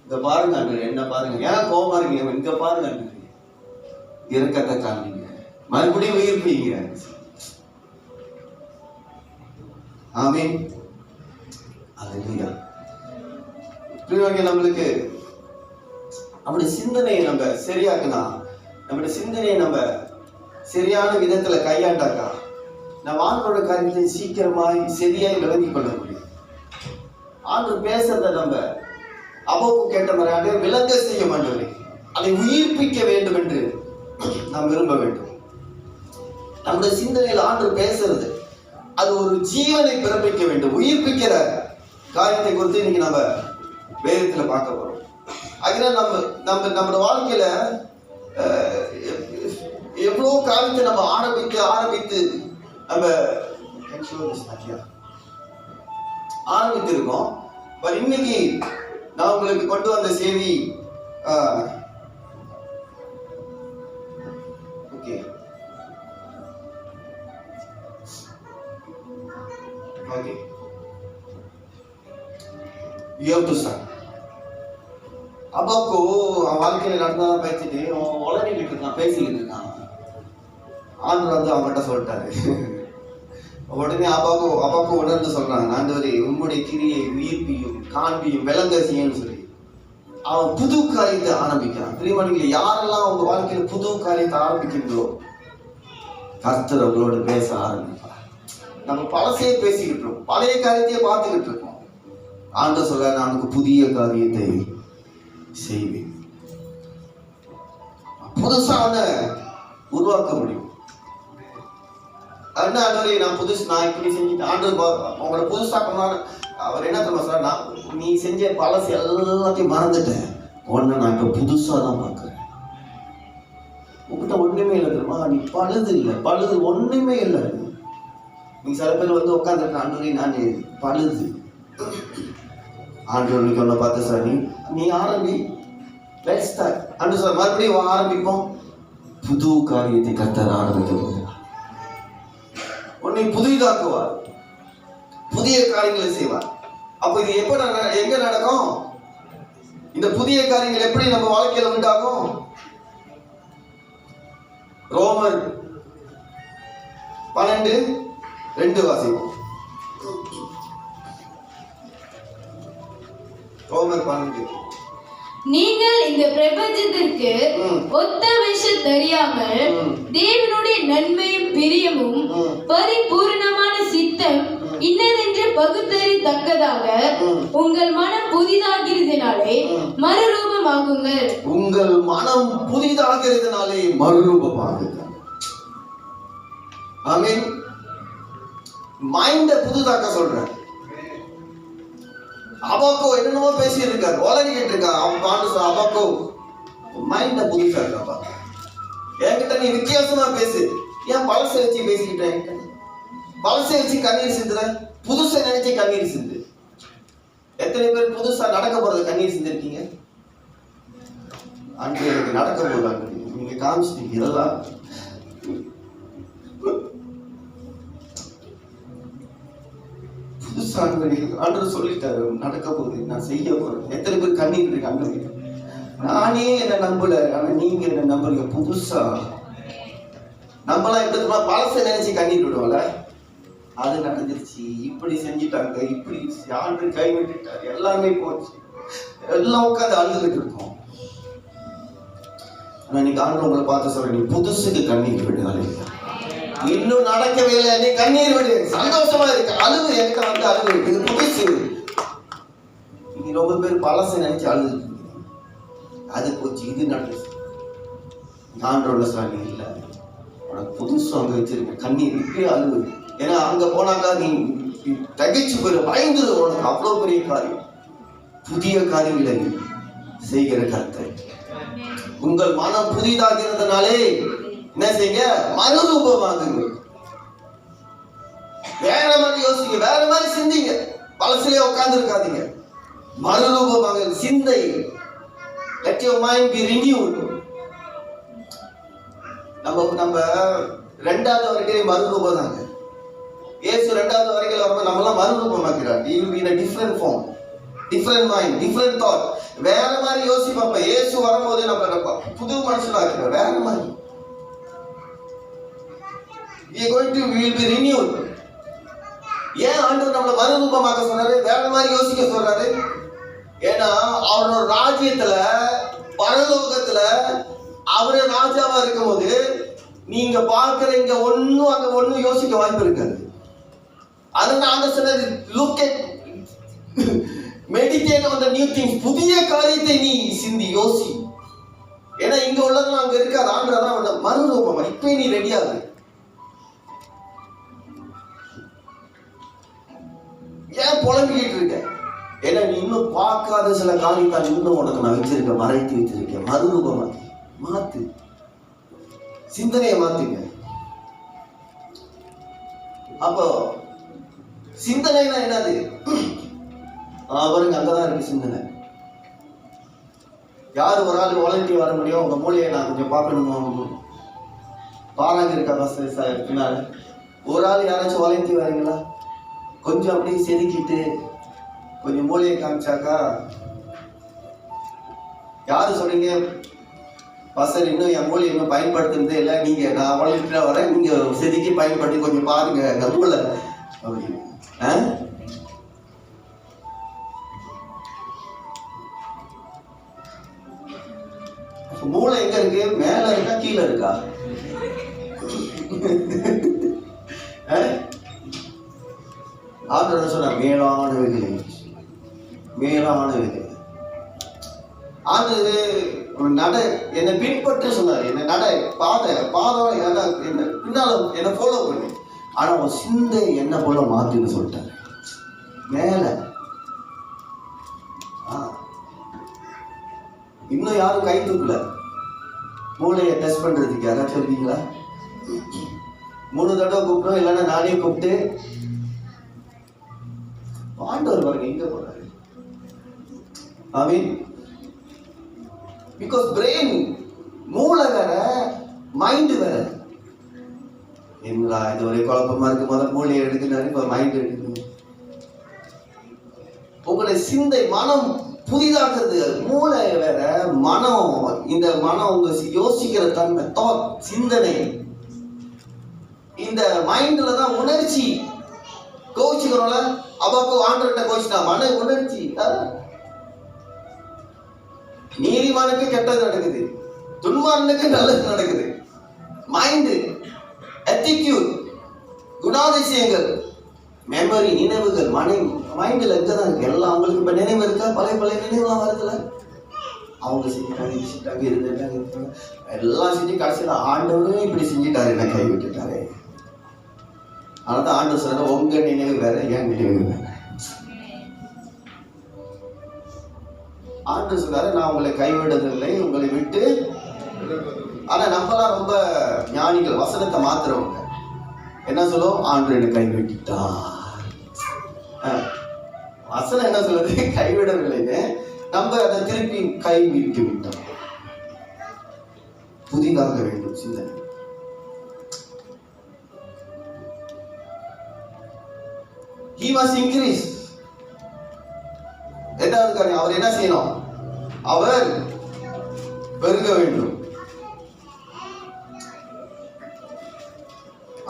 Speaker 1: இங்க பாருங்க, ஆண்டவர் என்ன பாருங்க, ஏன் கோபமா இருக்கீங்க, இங்க பாருங்க, இரக்கத்தை காண்பீங்க, மறுபடியும் உயிர்ப்பீங்க. ஆமீன். அல்லேலூயா. நம்மளுக்கு நம்முடைய சிந்தனையை நம்ம சரியாக்குனா, நம்முடைய சிந்தனையை நம்ம சரியான விதத்துல கையாண்டாக்கா, நம்ம ஆண்டோட காரியத்தை சீக்கிரமாய் சரியாய் விளங்கிக் கொள்ள முடியும். ஆண்டு பேசுறத நம்ம அப்பாவுக்கு கேட்ட மாதிரி விளங்க செய்ய மாட்டோம், அதை உயிர்ப்பிக்க வேண்டும் என்று நாம் விரும்ப வேண்டும். நம்முடைய சிந்தனையில் ஆண்டு பேசுறது அது ஒரு ஜீவனை பிறப்பிக்க வேண்டும், உயிர்ப்பிக்கிற காரியத்தை குறித்து இன்னைக்கு நம்ம வேதத்துல பார்க்க போறோம். அதனால நம்ம வாழ்க்கையில எவ்வளவு காரியத்தை நம்ம ஆரம்பித்து நம்ம ஆரம்பித்து இருக்கோம். இன்னைக்கு நான் உங்களுக்கு கொண்டு வந்த செய்தி okay okay you have to start. அப்பாவுக்கு வாழ்க்கையில் நடந்ததான் பேசிட்டு உளறிக்கிட்டு இருக்கான், பேசிக்கிட்டு இருக்கான். ஆண்டவர் வந்து அவங்ககிட்ட சொல்லிட்டாரு. உடனே அப்பாவுக்கு உணர்ந்து சொல்றாங்க, ஆண்டவரே உம்முடைய கிரியை உயிர்ப்பியும் காண்பியும் விளங்க செய்யணும்னு சொல்லி அவன் புது காரியத்தை ஆரம்பிக்கிறான். பிரியமானவர்களே, யாரெல்லாம் உங்க வாழ்க்கையில புது காரியத்தை ஆரம்பிக்கிறீங்களோ கர்த்தர் அவங்களோட பேச ஆரம்பிப்பார். நம்ம பழசையே பேசிக்கிட்டு இருக்கோம், பழைய காரியத்தையே பார்த்துக்கிட்டு இருக்கோம். ஆண்டவர் சொல்ல, நான் புதிய காரியத்தை செய்வேன். புதுசான உருவாக்க முடியும். ஆண்டவரே நான் இப்படி செஞ்சுட்டு ஆண்டவர் உங்களை புதுசா பண்ணாரு. அவர் என்ன தெரியுமா சொல்ற, நீ செஞ்ச பழசு எல்லாத்தையும் மறந்துட்டேன், உன்னை நான் இப்ப புதுசா தான் பார்க்கிறேன். உங்ககிட்ட ஒண்ணுமே இல்லை தெரியுமா, நீ பழுது இல்லை, பழுது ஒண்ணுமே இல்லை. நீ சில பேர் வந்து உட்காந்துருக்க, ஆண்டவரே நான் பழுது. ஆண்டவனுக்கு ஒன்று பார்த்து சார் நீ ஆரம்பி, லெட்ஸ் ஸ்டார்ட். ஆண்டு சார் மறுபடியும் ஆரம்பிப்போம். புது காரியத்தை கர்த்தர் ஆரம்பிக்க போகிறார். உன்னை புதிதாக்குவார், புதிய காரியங்களை செய்வார். அப்ப இது எப்ப எங்க நடக்கும்? இந்த புதிய காரியங்கள் எப்படி நம்ம வாழ்க்கையில உண்டாகும்? ரோமர் 12:2 வாசிப்போம். ரோமர் 12.
Speaker 2: நீங்கள் இந்த பிரபஞ்சத்திற்கு ஒத்த விஷயம் தெரியாமல் தேவனுடைய நன்மையும் பிரியமும் பரிபூர்ணமான சித்தம் இன்னதென்று பகுத்தறியத்தக்கதாக உங்கள் மனம் புதிதாகிறதுனாலே மறுரூபமாகுங்கள்.
Speaker 1: உங்கள் மனம் புதிதாகிறதுனாலே மறுரூபமாகுங்கள். ஆமென். மைண்ட புதுதாக்க சொல்றேன். அபாக்கோ என்னென்னமோ பேசிட்டு இருக்காரு, வளரிக்கிட்டு இருக்காரு. அவன் அபாக்கோ மைண்ட புதுசா இருக்காப்பா. என்கிட்ட நீ வித்தியாசமா பேசு. ஏன் பழசை வச்சு பேசிக்கிட்ட? பழசை வச்சு கண்ணீர் சிந்துற, புதுசை நினைச்சு கண்ணீர் சிந்து. எத்தனை பேர் புதுசா நடக்க போறது கண்ணீர் சிந்திருக்கீங்க? அன்று எனக்கு நடக்க போறாங்க, நீங்க காமிச்சிட்டீங்க. இதெல்லாம் புதுசா ஆண்டவர் சொல்லிட்டாரு, நடக்க போகுது, நான் செய்ய போறேன். எத்தனை பேர் கண்ணீர் இருக்காங்க? நானே என்ன நம்பல, ஆனா நீங்க என்ன நம்புறீங்க. புதுசா நம்மளாம் எப்படி பழசை நினைச்சு கண்ணீர் விடுவோம்ல, அது நடந்துருச்சு. இப்படி செஞ்சுட்டாங்க, இப்படி ஆண்டு கைவிட்டுட்டாரு, எல்லாமே போச்சு, எல்லாம் உட்காந்து அழுதுகிட்டு இருக்கோம். ஆனா நீங்க ஆண்டு உங்களை பார்த்து சொல்ற, நீ புதுசுக்கு கண்ணீர் விடுவாரு. இன்னும் நடக்கவே இல்லை, நீ கண்ணீர் விடு, சந்தோஷமா இருக்கு, அழுவு. என்கிட்ட வந்து அழுவு, இது புதுசு. நீங்க ரொம்ப பேர் பழசை நினைச்சு அழுது, அது போச்சு, இது நடந்துச்சு. ஆண்டோட சாமி இல்லை, உனக்கு புதுசு அங்க வச்சிருக்க, கண்ணீர் இப்படியே அழுவு. ஏன்னா அங்க போனாக்கா நீ தகைச்சு போயிடும், பயந்துரு. உனக்கு அவ்வளவு பெரிய காரியம், புதிய காரியங்களை செய்கிற கர்த்தர். உங்கள் மனம் புதிதாகிறதுனாலே என்ன செய்ய? மறுரூபமாகுங்க. வேற மாதிரி யோசிங்க, வேற மாதிரி சிந்திங்க, பழசிலே உட்கார்ந்து இருக்காதீங்க. மறுரூபமாக சிந்தை. Let your mind be renewed. நம்ம ரெண்டாவது வரைக்கும் மறுரூபம் தாங்க. இயேசு ரெண்டாவது வரைக்கும் வரும்போது நம்மளாம் மறுரூபமாக்கிறார். He will be in a different form, different mind, different thought. வேற மாதிரி யோசிப்பாங்க. இயேசு வரும்போது நம்ம புது மனுஷனா இருக்கிறோம், வேற மாதிரி. We will be renewed. ஏன் ஆண்டவர் நம்மளை மறுரூபமாக்க சொன்னாரு, வேற மாதிரி யோசிக்க சொல்றாரு? ஏன்னா அவரோட ராஜ்யத்துல, பரலோகத்துல அவரே ராஜாவா இருக்கும் போது நீங்க பாக்குற இங்க ஒன்னும் அங்க ஒன்னும் யோசிக்க வாய்ப்பு இருக்காது. அதனால ஆண்டவர் சொன்னாரு, look at, meditate on the new things. புதிய காரியத்தை நீ சிந்தி யோசி. ஏன்னா இங்க உள்ளதெல்லாம் அங்க இருக்காது. ஆண்டவர் தான் மறுரூபமா, இப்ப நீ ரெடியாகு. ஏன் புலம்பிக்கிட்டு இருக்க? ஏன்னா நீ இன்னும் பார்க்காத சில காரியத்தை இன்னும் உனக்கு நான் வச்சிருக்க, மறைத்து வச்சிருக்கேன். மறுரூபமா மாத்து, சிந்தனையை மாத்துங்க. அப்போ சிந்தனைனா என்னது? பாருங்க, அங்கதான் இருக்கு சிந்தனை. யாரு ஒரு ஆள் வாலண்டியர் வர முடியும்? உங்க மூலையை நான் கொஞ்சம் பார்க்கணுமா? பாராங்க இருக்கா பஸ் பின்னால? ஒரு ஆள் யாராச்சும் வாலண்டியர் வரீங்களா? கொஞ்சம் அப்படியே செதுக்கிட்டு கொஞ்சம் மூலையை காமிச்சாக்கா. யாரு சொல்றீங்க பசர் இன்னும் என் மூலையை இன்னும் பயன்படுத்துறதே இல்லை, நீங்க நான் வாலண்டியரா வரேன், நீங்க செதுக்கி பயன்படுத்தி கொஞ்சம் பாருங்க இந்த மூளை அப்படின்னு. மூளை எங்க இருக்கு? மேல இருக்கா கீழே இருக்கா? ஆண்டவர் சொன்னார், மேலானவைகளே, மேலானவைகளே. ஆண்டவர் நட என்னை பின்பற்ற சொன்னார். என்ன நட பாதம் என்ன பின்னால என்ன ஃபாலோ பண்ணு. ஆனா உன் சிந்தை என்ன போல மாத்துன்னு சொல்லிட்டாரு. மேல இன்னும் யாரும் கை தூக்கல. மூளையை டெஸ்ட் பண்றதுக்கு யாராச்சும் இருக்கீங்களா? 3 தடவை கூப்பிட்டோம், இல்லைன்னா நானே கூப்பிட்டு. ஆண்டவர் பாருங்க எங்க போறாரு. மீன் பிகாஸ் பிரெயின் மூளை வேற மைண்டு வேற. என்னடா இது ஒரே குழப்பமா இருக்கு, முதல் மூளையை எடுக்கிறாரு, இப்ப மைண்ட் எடுக்கணும். உங்களுடைய சிந்தை மனம் புதிதாக்குறது. மூளை வேற, மனம், இந்த மனம் உங்க யோசிக்கிற தன்மை, தாட், சிந்தனை. இந்த மைண்ட்ல தான் உணர்ச்சி. கோச்சிக்கிறோம்ல, அப்பாக்கு ஆண்டர்கிட்ட கோச்சிட்டா மன உணர்ச்சி. நீதிமானுக்கு கெட்டது நடக்குது, துன்மானுக்கு நல்லது நடக்குது. மைண்டு, attitude, குணாதிசயங்கள், மெமரி, நினைவுகள், மைண்டில் இருக்கதான் இருக்கு எல்லாம். அவங்களுக்கு இப்ப நினைவு இருக்கா? பழைய நினைவுலாம் வருதுல. அவங்க செஞ்சுட்டாங்க இருந்துட்டாங்க எல்லாம் செஞ்சு கடைசியில் ஆண்டவரும் இப்படி செஞ்சுட்டாரு, என்ன கை விட்டுட்டாரு. அதனால ஆண்டவர் சொல்ற உங்க நினைவு வேற, என் நினைவு வேற. ஆண்டவர் சொல்றாரு நான் உங்களை கைவிடுவதில்லை, உங்களை விட்டு. ஆனா நம்மளாம் ரொம்ப ஞானிகள், வசனத்தை மாத்துறவங்க. என்ன சொல்லுவோம்? ஆண்டவர் என்னை கைவிட்டுட்டா. வசனம் என்ன சொல்லுது? கைவிடவில்லைன்னு. நம்ம அதை திருப்பி கைவிட்டு விட்டோம். புதிதாக வேண்டும் சிந்தனை. He must increase. இரண்டாவது காரியம், அவர் என்ன செய்யணும்? அவர் பெருக வேண்டும்.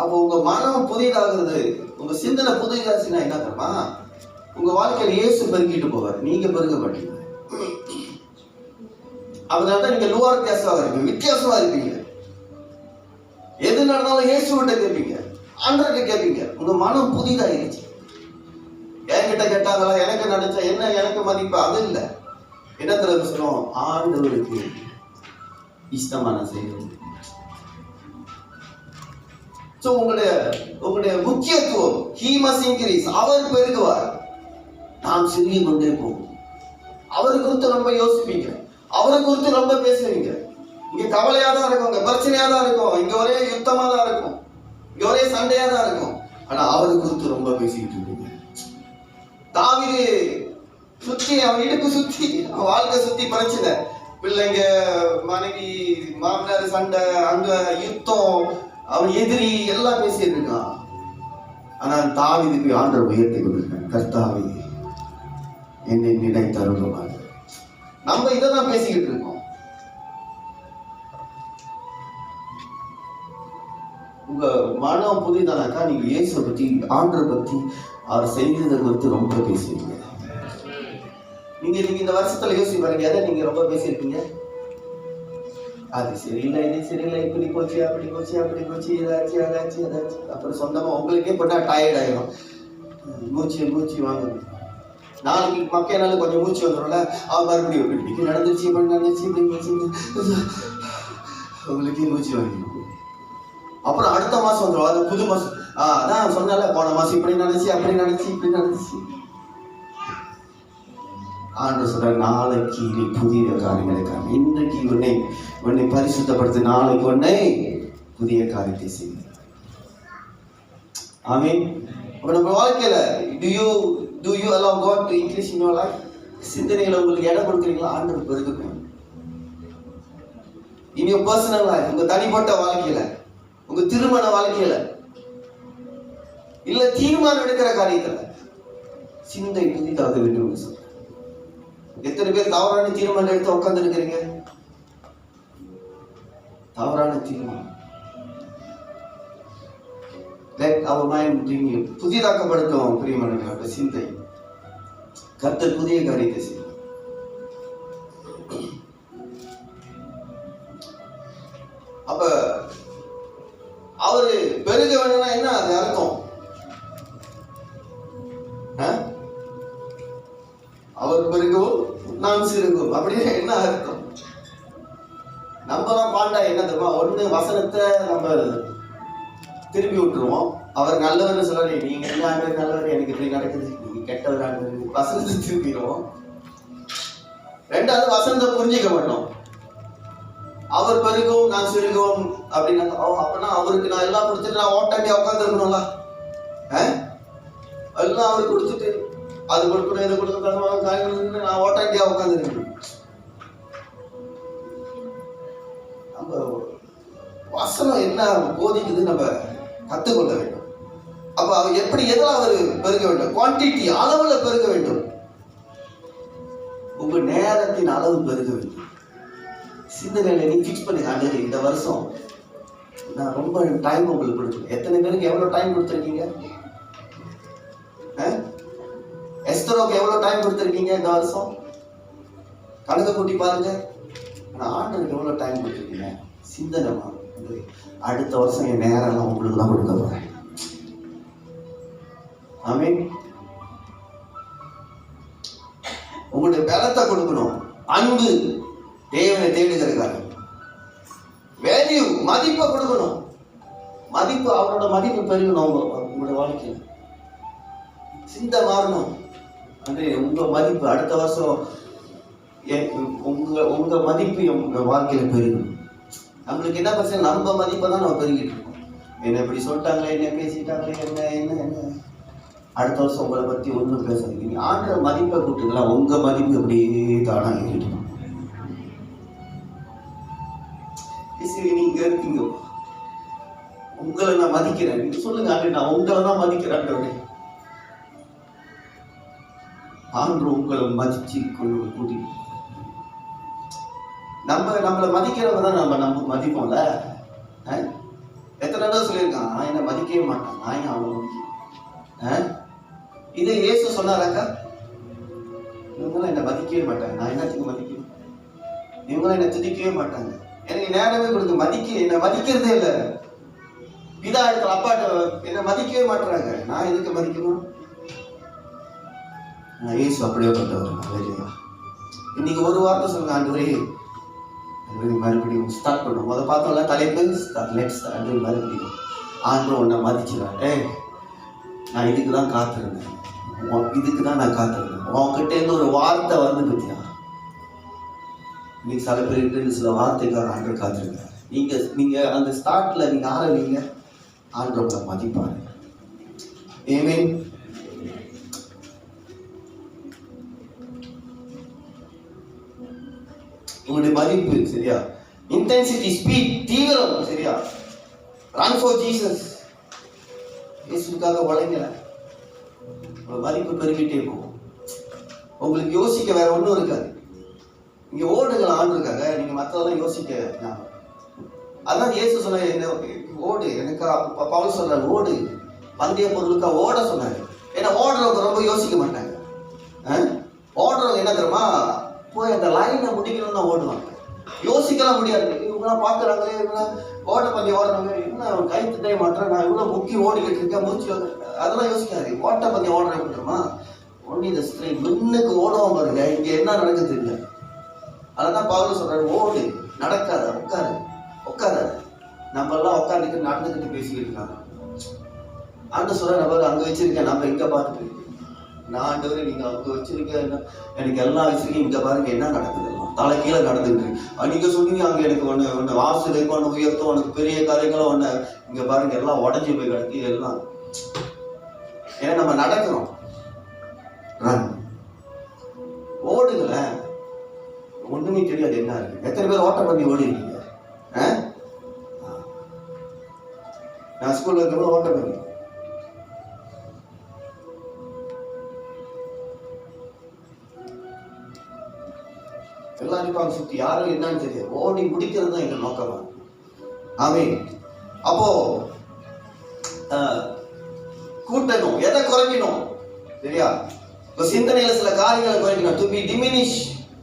Speaker 1: அப்போ உங்க மனம் புதியதாகிறது, உங்க சிந்தனை புதியதாச்சுன்னா என்ன தெரியுமா? உங்க வாழ்க்கையில இயேசு பெருக்கிட்டு போவார், நீங்க பெருக மாட்டீங்க. அதனாலதான் நீங்க லோவர் வித்தியாசமா இருப்பீங்க, வித்தியாசமா இருப்பீங்க. எது நடந்தாலும் இயேசு கிட்ட கேட்பீங்க, ஆண்டவர்கிட்ட கேட்பீங்க. உங்க மனம் புதிதாயிருச்சு. என்கிட்ட கேட்டாங்களா, எனக்கு நினைச்சா என்ன, எனக்கு மதிப்பு, அது இல்லை. என்ன தெரியும் சொல்லுவோம்? ஆண்டவருக்கு இஷ்டமான செய்வது. உங்களுடைய முக்கியத்துவம், he must increase. அவர் பெருகுவார், நாம் சிறிய கொண்டே போவோம். அவரை குறித்து ரொம்ப யோசிப்பீங்க, அவரை குறித்து ரொம்ப பேசுவீங்க. இங்க கவலையா தான் இருக்கும், இங்க பிரச்சனையா தான் இருக்கும், இங்க ஒரே யுத்தமா தான் இருக்கும், இங்க ஒரே சண்டையா தான் இருக்கும். ஆனா அவரை குறித்து ரொம்ப பேசிட்டு இருக்கீங்க. தாவீது சுத்தி, அவன் இடுப்பு சுத்தி, அவன் வாழ்க்கை சுத்தி பிரச்சனை, பிள்ளைங்க, மனைவி, மாமனார் சண்டை, அங்க யுத்தம், அவன் எதிரி, எல்லாம் பேசிட்டு இருக்கான். ஆனா தாவீதுக்கு ஆண்டவர் உயர்த்தி கொடுக்கிறார், கர்த்தாவே என்னை நினைத்தருளுமாக. நம்ம இதைதான் பேசிக்கிட்டு இருக்கோம். உங்க மனம் புதிதானாக்கா நீங்க இயேசுவை பத்தி, ஆண்டரை பத்தி, அவர் செய்ததை குறித்து ரொம்ப பேசுவீங்க. நீங்க இந்த வருஷத்துல யோசிச்சு பாருங்க, எதை நீங்க ரொம்ப பேசியிருக்கீங்க? அது சரியில்லை, இது சரியில்லை, இப்படி போச்சு, அப்படி போச்சு, அப்படி போச்சு, ஏதாச்சு அதாச்சு அதாச்சு. அப்புறம் சொந்தமா உங்களுக்கே போட்டா டயர்ட் ஆயிடும், மூச்சு வாங்க. நாளைக்கு மக்கள் கொஞ்சம் மூச்சு வந்துடும்ல, அவன் மறுபடியும் இப்படி நடந்துச்சு, இப்படி நடந்துச்சு, இப்படி உங்களுக்கே மூச்சு வாங்கிடும். அப்புறம் அடுத்த மாசம் வந்துடும், அது புது மாசம். அதான் சொன்னால போன மாசம் இப்படி நடந்துச்சு, அப்படி நடந்துச்சு, இப்படி நடந்துச்சு. ஆண்டவர் சொல்ற நாளைக்கு நீ புதிய காரியங்களுக்காக, இன்றைக்கு உன்னை பரிசுத்தப்படுத்த, நாளைக்கு உன்னை புதிய காரியத்தை செய்ய. ஆமென். அப்ப நம்ம வாழ்க்கையில do you allow God to increase in your life? சிந்தனையில உங்களுக்கு இடம் கொடுக்குறீங்களா? ஆண்டவர் பெருகணும். in your personal life, உங்க தனிப்பட்ட வாழ்க்கையில, உங்க திருமண வாழ்க்கையில, இல்ல தீர்மானம் எடுக்கிற காரியத்துல சிந்தை புதிதாக வேண்டும். எத்தனை பேர் தவறான தீர்மானம் எடுத்து உட்கார்ந்து இருக்கிறீங்க? தவறான தீர்மானம். Let our mind bring you. புதிதாக்கப்படுத்தும் பிரியமானவர்களே சிந்தை. கர்த்தர் புதிய காரியத்தை செய்யும். அப்ப அவரு பெருக வேணும்னா என்ன அது அர்த்தம்? அவர் பெருகவும் நான் சிறுகும் அப்படின்னு என்ன அர்த்தம்? நம்மலாம் பாண்டா என்ன தெரியுமா? ஒண்ணு வசனத்தை நம்ம திருப்பி விட்டுருவோம். அவர் நல்லவர்னு சொல்ல, நீங்க என்ன ஆண்டு நல்லவர், எனக்கு இப்படி நடக்குது, நீங்க கெட்டவர் ஆண்டு, வசனத்தை திருப்பிடுவோம். ரெண்டாவது வசனத்தை புரிஞ்சிக்க மாட்டோம். அவர் பெருகவும் நான் சிறுகவும் அப்படின்னா, அப்படின்னா அவருக்கு நான் எல்லாம் கொடுத்துட்டு நான் ஓட்டாண்டியா உட்காந்து இருக்கணும்ல, எல்லாம் அவருக்கு கொடுத்துட்டு அது கொடுக்கணும், இது கொடுக்கணும், காய்கறி நான் ஓட்டாண்டியா உட்காந்துருக்கேன். நம்ம வசனம் என்ன போதிக்குது நம்ம கற்றுக்கொள்ள வேண்டும். அப்ப அவர் எப்படி எதில் அவர் பெருக வேண்டும்? குவான்டிட்டி, அளவுல பெருக வேண்டும். உங்க நேரத்தின் அளவு பெருக வேண்டும். சிந்தனையில நீ ஃபிக்ஸ் பண்ணி ஆண்டவரே இந்த வருஷம் நான் ரொம்ப டைம் உங்களுக்கு கொடுக்கணும். எத்தனை பேருக்கு எவ்வளவு டைம் கொடுத்துருக்கீங்க? எஸ்தரோக்கு எவ்வளவு டைம் கொடுத்துருக்கீங்க இந்த வருஷம்? கணக்கு கூட்டி பாருங்க. நான் ஆண்டவருக்கு எவ்வளவு டைம் கொடுத்துருக்கீங்க? சிந்தனைமா அடுத்த வருஷம் என் நேரம் உங்களுக்கு தான் கொடுக்க போறேன். ஆமீன். உங்களுடைய பலத்தை கொடுக்கணும். அன்பு தேவனை தேடுகிறார். வேல்யூ, மதிப்பை கொடுக்கணும். மதிப்பு, அவரோட மதிப்பு பெருகணும். உங்களுடைய வாழ்க்கையில் சிந்தை மாறணும். உங்க மதிப்பு அடுத்த வருஷம் உங்க மதிப்பு உங்க வாழ்க்கையில பெருகணும். நம்மளுக்கு என்ன பிரச்சனை? நம்ம மதிப்பை தான் நம்ம பெருகிட்டு இருக்கோம். என்ன இப்படி சொல்லிட்டாங்களே, என்ன பேசிட்டாங்களே, என்ன என்ன என்ன அடுத்த வருஷம் உங்களை பத்தி ஒன்றும் பேசாதீங்க. ஆண்ட மதிப்பை கூட்டுங்களா, உங்க மதிப்பு எப்படியே தானா ஏறிடும். நீங்க இருக்கீங்க, உங்களை நான் மதிக்கிறேன். நீங்க சொல்லுங்க, நான் உங்களை தான் மதிக்கிறேன். ஆண்டு உங்களை மதிச்சு கூட்டி நம்மளை மதிக்கிறவங்க தான் நம்ம மதிப்போம்ல. எத்தனை நாள் சொல்லியிருக்கான், நான் என்ன மதிக்கவே மாட்டான், நான் ஏன் அவ்வளோ. இதை இயேசு சொன்னாராக்கா, இவங்களாம் என்ன மதிக்கவே மாட்டாங்க, நான் என்னத்துக்கு மதிக்கணும்? இவங்களாம் என்ன துதிக்கவே மாட்டாங்க, எனக்கு நேரமே கொடுத்து என்ன மதிக்கிறதே இல்லை. பிதா இடத்துல அப்பாட்ட என்ன மதிக்கவே மாட்டுறாங்க, நான் எதுக்கு மதிக்கணும்? இயேசு அப்படியே பட்டவர். இன்னைக்கு ஒரு வார்த்தை சொல்லுங்க, ஆண்டவரே மறுபடியும் ஸ்டார்ட் பண்ணும். முதல் பார்த்தோம்ல தலைப்பு மறுபடியும் ஆண்டு ஒன்றை மதிச்சுறாரு. நான் இதுக்கு தான் காத்திருந்தேன், இதுக்கு தான் நான் காத்திருந்தேன். உன்கிட்ட இருந்து ஒரு வார்த்தை வந்து பத்தியா, இன்னைக்கு சில பேர் இருந்து சில வார்த்தைக்காக ஆண்டு காத்திருக்கேன். நீங்க அந்த ஸ்டார்ட்ல நீங்க ஆரம்பிங்க, ஆண்டு உங்களை மதிப்பாரு. ஆமென். உங்களுடைய மதிப்பு சரியா, இன்டென்சிட்டி, ஸ்பீட், தீவிரம் சரியா. Run for Jesus. இயேசுக்காக உழைங்கல, மதிப்பு பெருகிட்டே போகும். உங்களுக்கு யோசிக்க வேற ஒன்றும் இருக்காது. இங்க ஓடுகள் ஆண்டுருக்காங்க, நீங்க மற்றதெல்லாம் யோசிக்க. அதான் இயேசு சொன்ன, என்ன ஓடு, எனக்கு பவுல் சொல்றாரு, ஓடு பந்தய பொருளுக்கா ஓட சொன்னாரு. ஏன்னா ஓடுறவங்க ரொம்ப யோசிக்க மாட்டாங்க. ஓடுறவங்க என்ன தெரியுமா, போய் அந்த லைனை முடிக்கணும்னு தான் ஓடுவாங்க. யோசிக்கலாம் முடியாது. இவங்களாம் பார்க்குறாங்களே, இவங்களாம் ஓட்ட பந்தயம் ஓடுறாங்க, இன்னும் கை திட்டே மாட்டேன், நான் இவ்வளோ முக்கி ஓடிக்கிட்டு இருக்கேன், முடிச்சு அதெல்லாம் யோசிக்காது. ஓட்ட பந்தயம் ஓடுறேன் தெரியுமா, ஒன்லி இந்த ஸ்ட்ரெயின் முன்னுக்கு ஓடுவோம் பாருங்க, இங்கே என்ன நடக்குது இல்லை. அதான் பவுல் சொல்றாரு, ஓடு, நடக்காத, உட்காராத. நம்ம எல்லாம் உட்காந்துக்கிட்டு நடந்துக்கிட்டு பேசிக்கிட்டு இருக்காங்க. ஆண்டு சொல்ற நம்ம அங்கே வச்சிருக்கேன், நம்ம இங்கே பார்த்துட்டு இருக்கேன். நான் ஆண்டவரே நீங்க அங்க வச்சிருக்க, எனக்கு எல்லாம் வச்சிருக்கேன், இங்க பாருங்க என்ன நடக்குது, எல்லாம் தலை கீழே நடந்துட்டு. நீங்க சொன்னீங்க அங்க எனக்கு ஒண்ணு வாசலுக்கு ஒண்ணு உயர்த்தும், உனக்கு பெரிய காரியங்களும் ஒண்ணு, இங்க பாருங்க எல்லாம் உடஞ்சி போய் கிடக்கு எல்லாம். ஏன்னா நம்ம நடக்கிறோம். ஓடுங்களேன், ஒண்ணுமே தெரியாது என்ன இருக்கு. எத்தனை பேர் ஓட்ட பண்ணி ஓடி இருக்கீங்க? நான் ஸ்கூல்ல இருக்கிற ஓட்ட பண்ணி எல்லாம் இருப்பாங்க சுத்தி, யாரும் என்னன்னு தெரியாது. ஓடி முடிக்கிறது தான் எங்க நோக்கமா. ஆமென். அப்போ கூட்டணும், எதை குறைக்கணும் சரியா? இப்போ சிந்தனையில சில காரியங்களை குறைக்கணும். டு பி டிமினிஷ்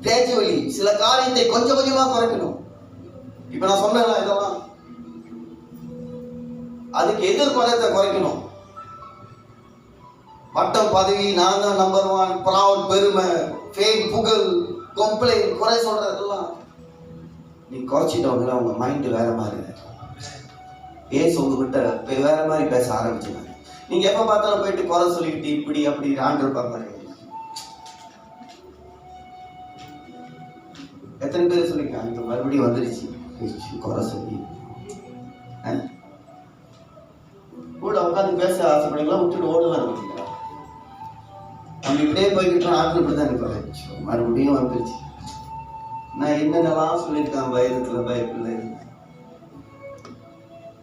Speaker 1: கிராஜுவலி, சில காரியத்தை கொஞ்சம் கொஞ்சமா குறைக்கணும். இப்ப நான் சொன்னேன்ல இதெல்லாம், அதுக்கு எதிர்பதத்தை குறைக்கணும். பட்டம், பதவி, நான் தான் நம்பர் 1, ப்ரௌட், பெருமை, ஃபேம், புகழ், கம்ப்ளைண்ட், குறை சொல்றதெல்லாம் நீ குறைச்சிட்டவங்க. உங்க மைண்ட் வேற மாதிரி, ஏசு உங்ககிட்ட வேற மாதிரி பேச ஆரம்பிச்சுங்க. நீங்க எப்ப பார்த்தாலும் போயிட்டு குறை சொல்லிக்கிட்டு இப்படி அப்படி ஆண்டிருப்பாங்க. எத்தனை பேர் சொல்லிருக்காங்க, இந்த மறுபடியும் வந்துருச்சு குறை சொல்லி. கூட உட்காந்து பேச ஆசைப்படுங்களா, விட்டுட்டு ஓடலாம் இருக்கீங்களா? நம்ம நம்ம இப்படியே போய்கிட்டோம். ஆண்டு இப்படி தான் இருப்பாங்க. மறுபடியும் வந்துருச்சு. நான் என்னென்னலாம் சொல்லியிருக்கேன் பயத்துல பயப்பில்லை.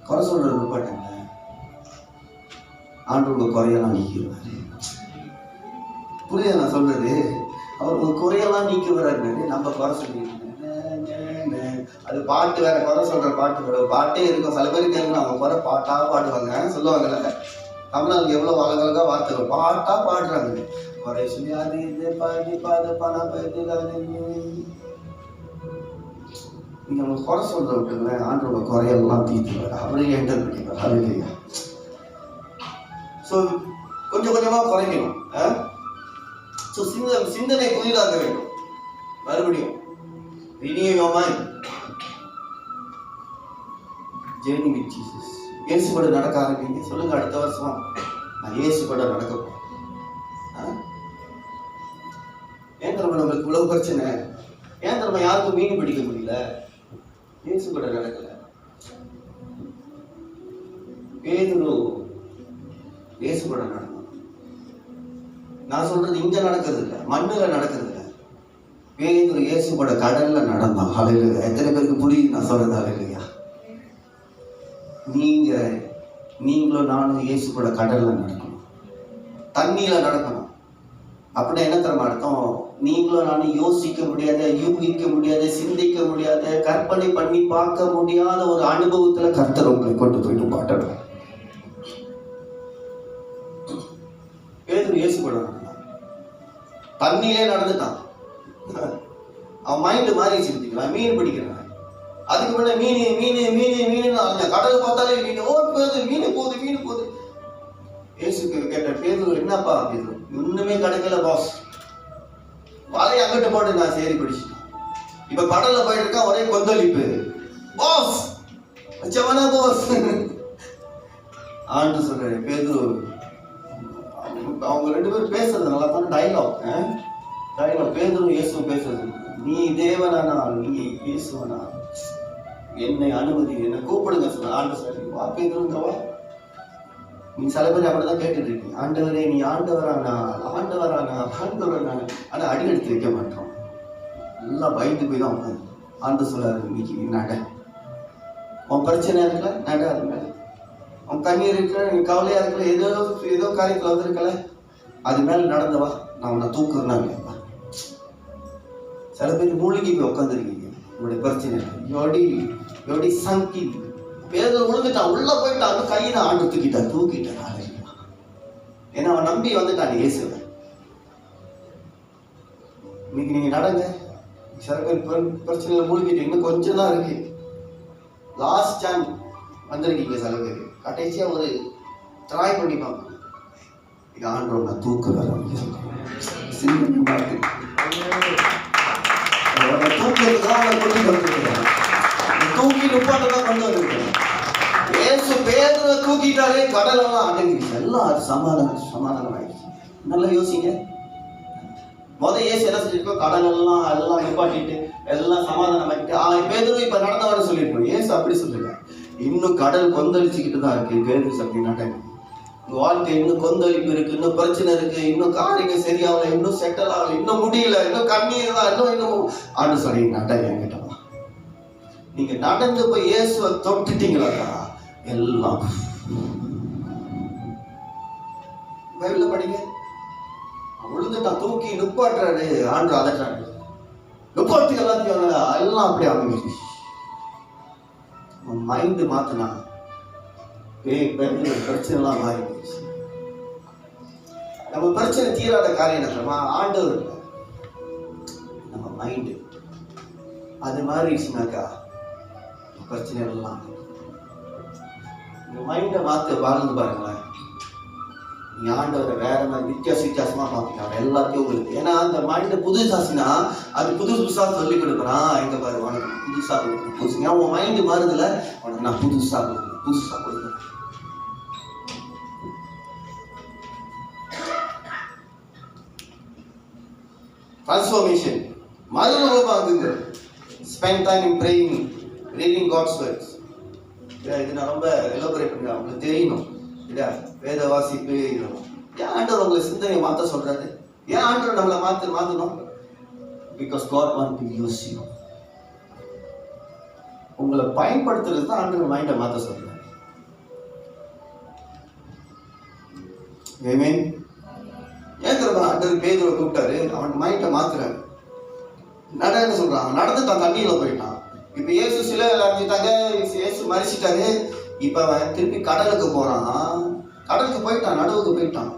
Speaker 1: குறை சொல்றது நிப்பாட்டேங்க. ஆண்டு உங்க குறையெல்லாம் நீக்கிடுவாரு. புரியுது நான் சொல்றது? அவர் உங்க குறையெல்லாம் நீக்கி வர்றாரு. நம்ம குறை சொல்லிட்டு அது பாட்டு வேற, குறை சொல்ற பாட்டு வேற. பாட்டே இருக்கும். சில பேர் கேட்கணும், அவங்க குறை பாட்டா பாடுவாங்க. சொல்லுவாங்கல்ல, தமிழ்நாட்டுக்கு எவ்வளவு அழகழகா வார்த்தை பாட்டா பாடுறாங்க. குறை சொல்லி அது இது பாடி பாடு பணம் நீங்க அவங்க குறை சொல்ற விட்டுங்களேன். ஆண்டோட குறையெல்லாம் தீர்த்துவாரு. அப்படியே என்டர் பண்ணிடுவார். ஹல்லேலூயா. ஸோ கொஞ்சம் கொஞ்சமா குறைக்கணும். ஸோ சிந்தனை புதிதாக வேண்டும். மறுபடியும் renew your mind. Journey with Jesus. இயேசு கூட நடக்க ஆரம்பிங்க. சொல்லுங்க, அடுத்த வருஷம் நான் இயேசு கூட நடக்க போறேன். ஏன் தெரியுமா நம்மளுக்கு இவ்வளவு பிரச்சனை? ஏன் தெரியுமா யாருக்கும் மீன் பிடிக்க முடியல? இயேசு கூட நடக்கல. பேதுரு இயேசு கூட நடக்கும். நான் சொல்றது இங்க நடக்கிறது இல்லை, மண்ணுல நடக்கிறது இல்லை. பேதுரு இயேசு கூட கடல்ல நடந்தான். ஹல்லேலூயா. எத்தனை பேருக்கு புரியுது நான் சொல்றது? ஹல்லேலூயா. நீங்களும் நானும் இயேசு கூட கடல்ல நடக்கணும், தண்ணியில நடக்கணும். அப்படின்னா என்ன தெரியுமா அர்த்தம்? நீங்களும் நானும் யோசிக்க முடியாத, யூகிக்க முடியாத, சிந்திக்க முடியாத, கற்பனை பண்ணி பார்க்க முடியாத ஒரு அனுபவத்துல கர்த்தர் உங்களை கொண்டு போயிட்டு பாட்டணும். பேதுரு இயேசு கூட நடந்தான், தண்ணியிலே நடந்துட்டான். அவன் மைண்டு மாறி சிந்திக்கலாம். மீன் பிடிக்கிறான். அதுக்கு முன்னாடி மீன் மீன் மீன் மீன் அந்த கடல் பார்த்தாலே மீன் போகுது, மீன் போகுது, மீன் போகுது. இயேசுக்கு கேட்ட பேதுரு, என்னப்பா பேதுரு, இன்னுமே கிடைக்கல பாஸ். வலையை அங்கிட்டு போட்டு நான் சேரி பிடிச்சிட்டேன். இப்ப கடல்ல போயிட்டு இருக்கா, ஒரே கொந்தளிப்பு. பாஸ் வச்சவனா பாஸ். ஆண்டு சொல்றாரு பேதுரு. அவங்க ரெண்டு பேரும் பேசுறது நல்லா தான். டைலாக் பேதுரு இயேசு பேசுறது. நீ தேவனானா, நீ இயேசுவனா, என்னை அனுமதி, என்னை கூப்பிடுங்க சொல்ல. ஆண்டு சொல்லி வா பேதுருங்க வா. நீ சில பேர் அப்படிதான் கேட்டுட்டு இருக்கீங்க, ஆண்டவரே நீ ஆண்டவரானா ஆண்டவரானா ஆண்டவரானா. ஆனா அடி எடுத்து வைக்க மாட்டோம். எல்லாம் பயந்து போய் தான் உட்காந்து. ஆண்டு சொல்லாரு, இன்னைக்கு நீ நட. உன் பிரச்சனை இருக்கல, நட. அது மேல உன் கண்ணீர் இருக்கல, நீ கவலையா இருக்கல, ஏதோ காரியத்தில் வந்திருக்கல, அது மேல நடந்தவா, நான் உன்னை தூக்குறேன்னா. சில பேர் மூழ்கி போய் உட்காந்துருக்கீங்க உங்களுடைய பிரச்சனை. யோடி சங்கி பேதர் விழுந்துட்டான், உள்ள போயிட்டான், கையில ஆண்டு தூக்கிட்டான். ஏன்னா அவன் நம்பி வந்துட்டான் இயேசுவை. இன்னைக்கு நீங்க நடங்க. சில பேர் பிரச்சனையில மூழ்கிட்டு இன்னும் கொஞ்சம் தான் இருக்கு. லாஸ்ட் சான்ஸ் வந்திருக்கீங்க. சில பேர் கடைசியா ஒரு ட்ராய் பண்ணிப்பாங்க. இது ஆண்டவர் நான் தூக்குறாரு. தூக்கி நிப்பாட்டதான் கொண்டு வந்திருக்கேன். இயேசு பேதுருவை தூக்கிட்டாரே, கடலெல்லாம் அடங்கிடுச்சு. எல்லாம் சமாதானம் ஆயிடுச்சு. நல்லா யோசிங்க. இயேசு என்ன செஞ்சிருக்கோம்? கடல் எல்லாம் நிப்பாட்டிட்டு எல்லாம் சமாதானம் ஆகிட்டு பேதுரு இப்ப நடந்தவன்னு சொல்லிருக்கோம். இயேசு அப்படி சொல்லுங்க. இன்னும் கடல் கொந்தளிச்சுக்கிட்டு தான் இருக்கு. பேதுரு சக்தி நடங்க. உங்க வாழ்க்கை இன்னும் கொந்தளிப்பு இருக்கு, இன்னும் பிரச்சனை இருக்கு, இன்னும் காரியங்கள் சரியாகல, இன்னும் செட்டில் ஆகல, இன்னும் முடியல, இன்னும் கண்ணீர் தான், இன்னும் ஆண்டு சொல்லி நடங்க. என்கிட்ட நீங்க நடந்து போய் இயேசுவை தொட்டுட்டீங்களாக்கா எல்லாம் பைபிள்ல படிங்க. விழுந்துட்டான், தூக்கி நிப்பாட்டுறாரு. ஆண்டு அதட்டாரு, நிப்பாட்டு எல்லாத்தையும் எல்லாம் அப்படி அமைஞ்சிச்சு. மைண்டு மாத்தினா பிரச்சனை எல்லாம் மாறி போயிடுச்சு. நம்ம பிரச்சனை தீராத காரியம் என்ன? ஆண்டவர் நம்ம மைண்டு அது மாறிடுச்சுனாக்கா பிரச்சனை எல்லாம். மைண்டை மாத்த வாழ்ந்து பாருங்களேன். நீ ஆண்டவரை வேற மாதிரி வித்தியாசமா பார்ப்பீங்க எல்லாத்தையும் உங்களுக்கு. ஏன்னா அந்த மைண்டை புதுசாச்சுன்னா அது புதுசா சொல்லி கொடுக்குறான். எங்க பாரு உனக்கு புதுசா கொடுக்குறேன், புதுசுங்க. உன் மைண்டு மாறுதுல, உனக்கு நான் புதுசா கொடுக்குறேன். Transformation. மறுரூபமாகுங்க. Spend time in praying, reading God's words. இது நான் ரொம்ப எலோபரேட் பண்ணுறேன், உங்களுக்கு தெரியணும் இல்லையா? வேத வாசிப்பு. ஆண்டவர் உங்களை சிந்தனையை மாற்ற சொல்றாரு. ஏன் ஆண்டவர் நம்மளை மாற்றணும்? Because God want to use you. உங்களை பயன்படுத்துறது தான் ஆண்டவர் மைண்டை மாற்ற சொல்றாரு. ஆமென். ஏன் தெரியுமா ஆண்டவர் பேதுருவை கூப்பிட்டாரு? அவன் மைண்டை மாத்துறாரு. நடன்னு சொல்றான், நடந்துட்டான், தண்ணியில போயிட்டான். இப்ப இயேசு சிலையில அரைஞ்சிட்டாங்க, இயேசு மறிச்சிட்டாரு. இப்ப அவன் திருப்பி கடலுக்கு போறான். கடலுக்கு போயிட்டான், நடுவுக்கு போயிட்டான்.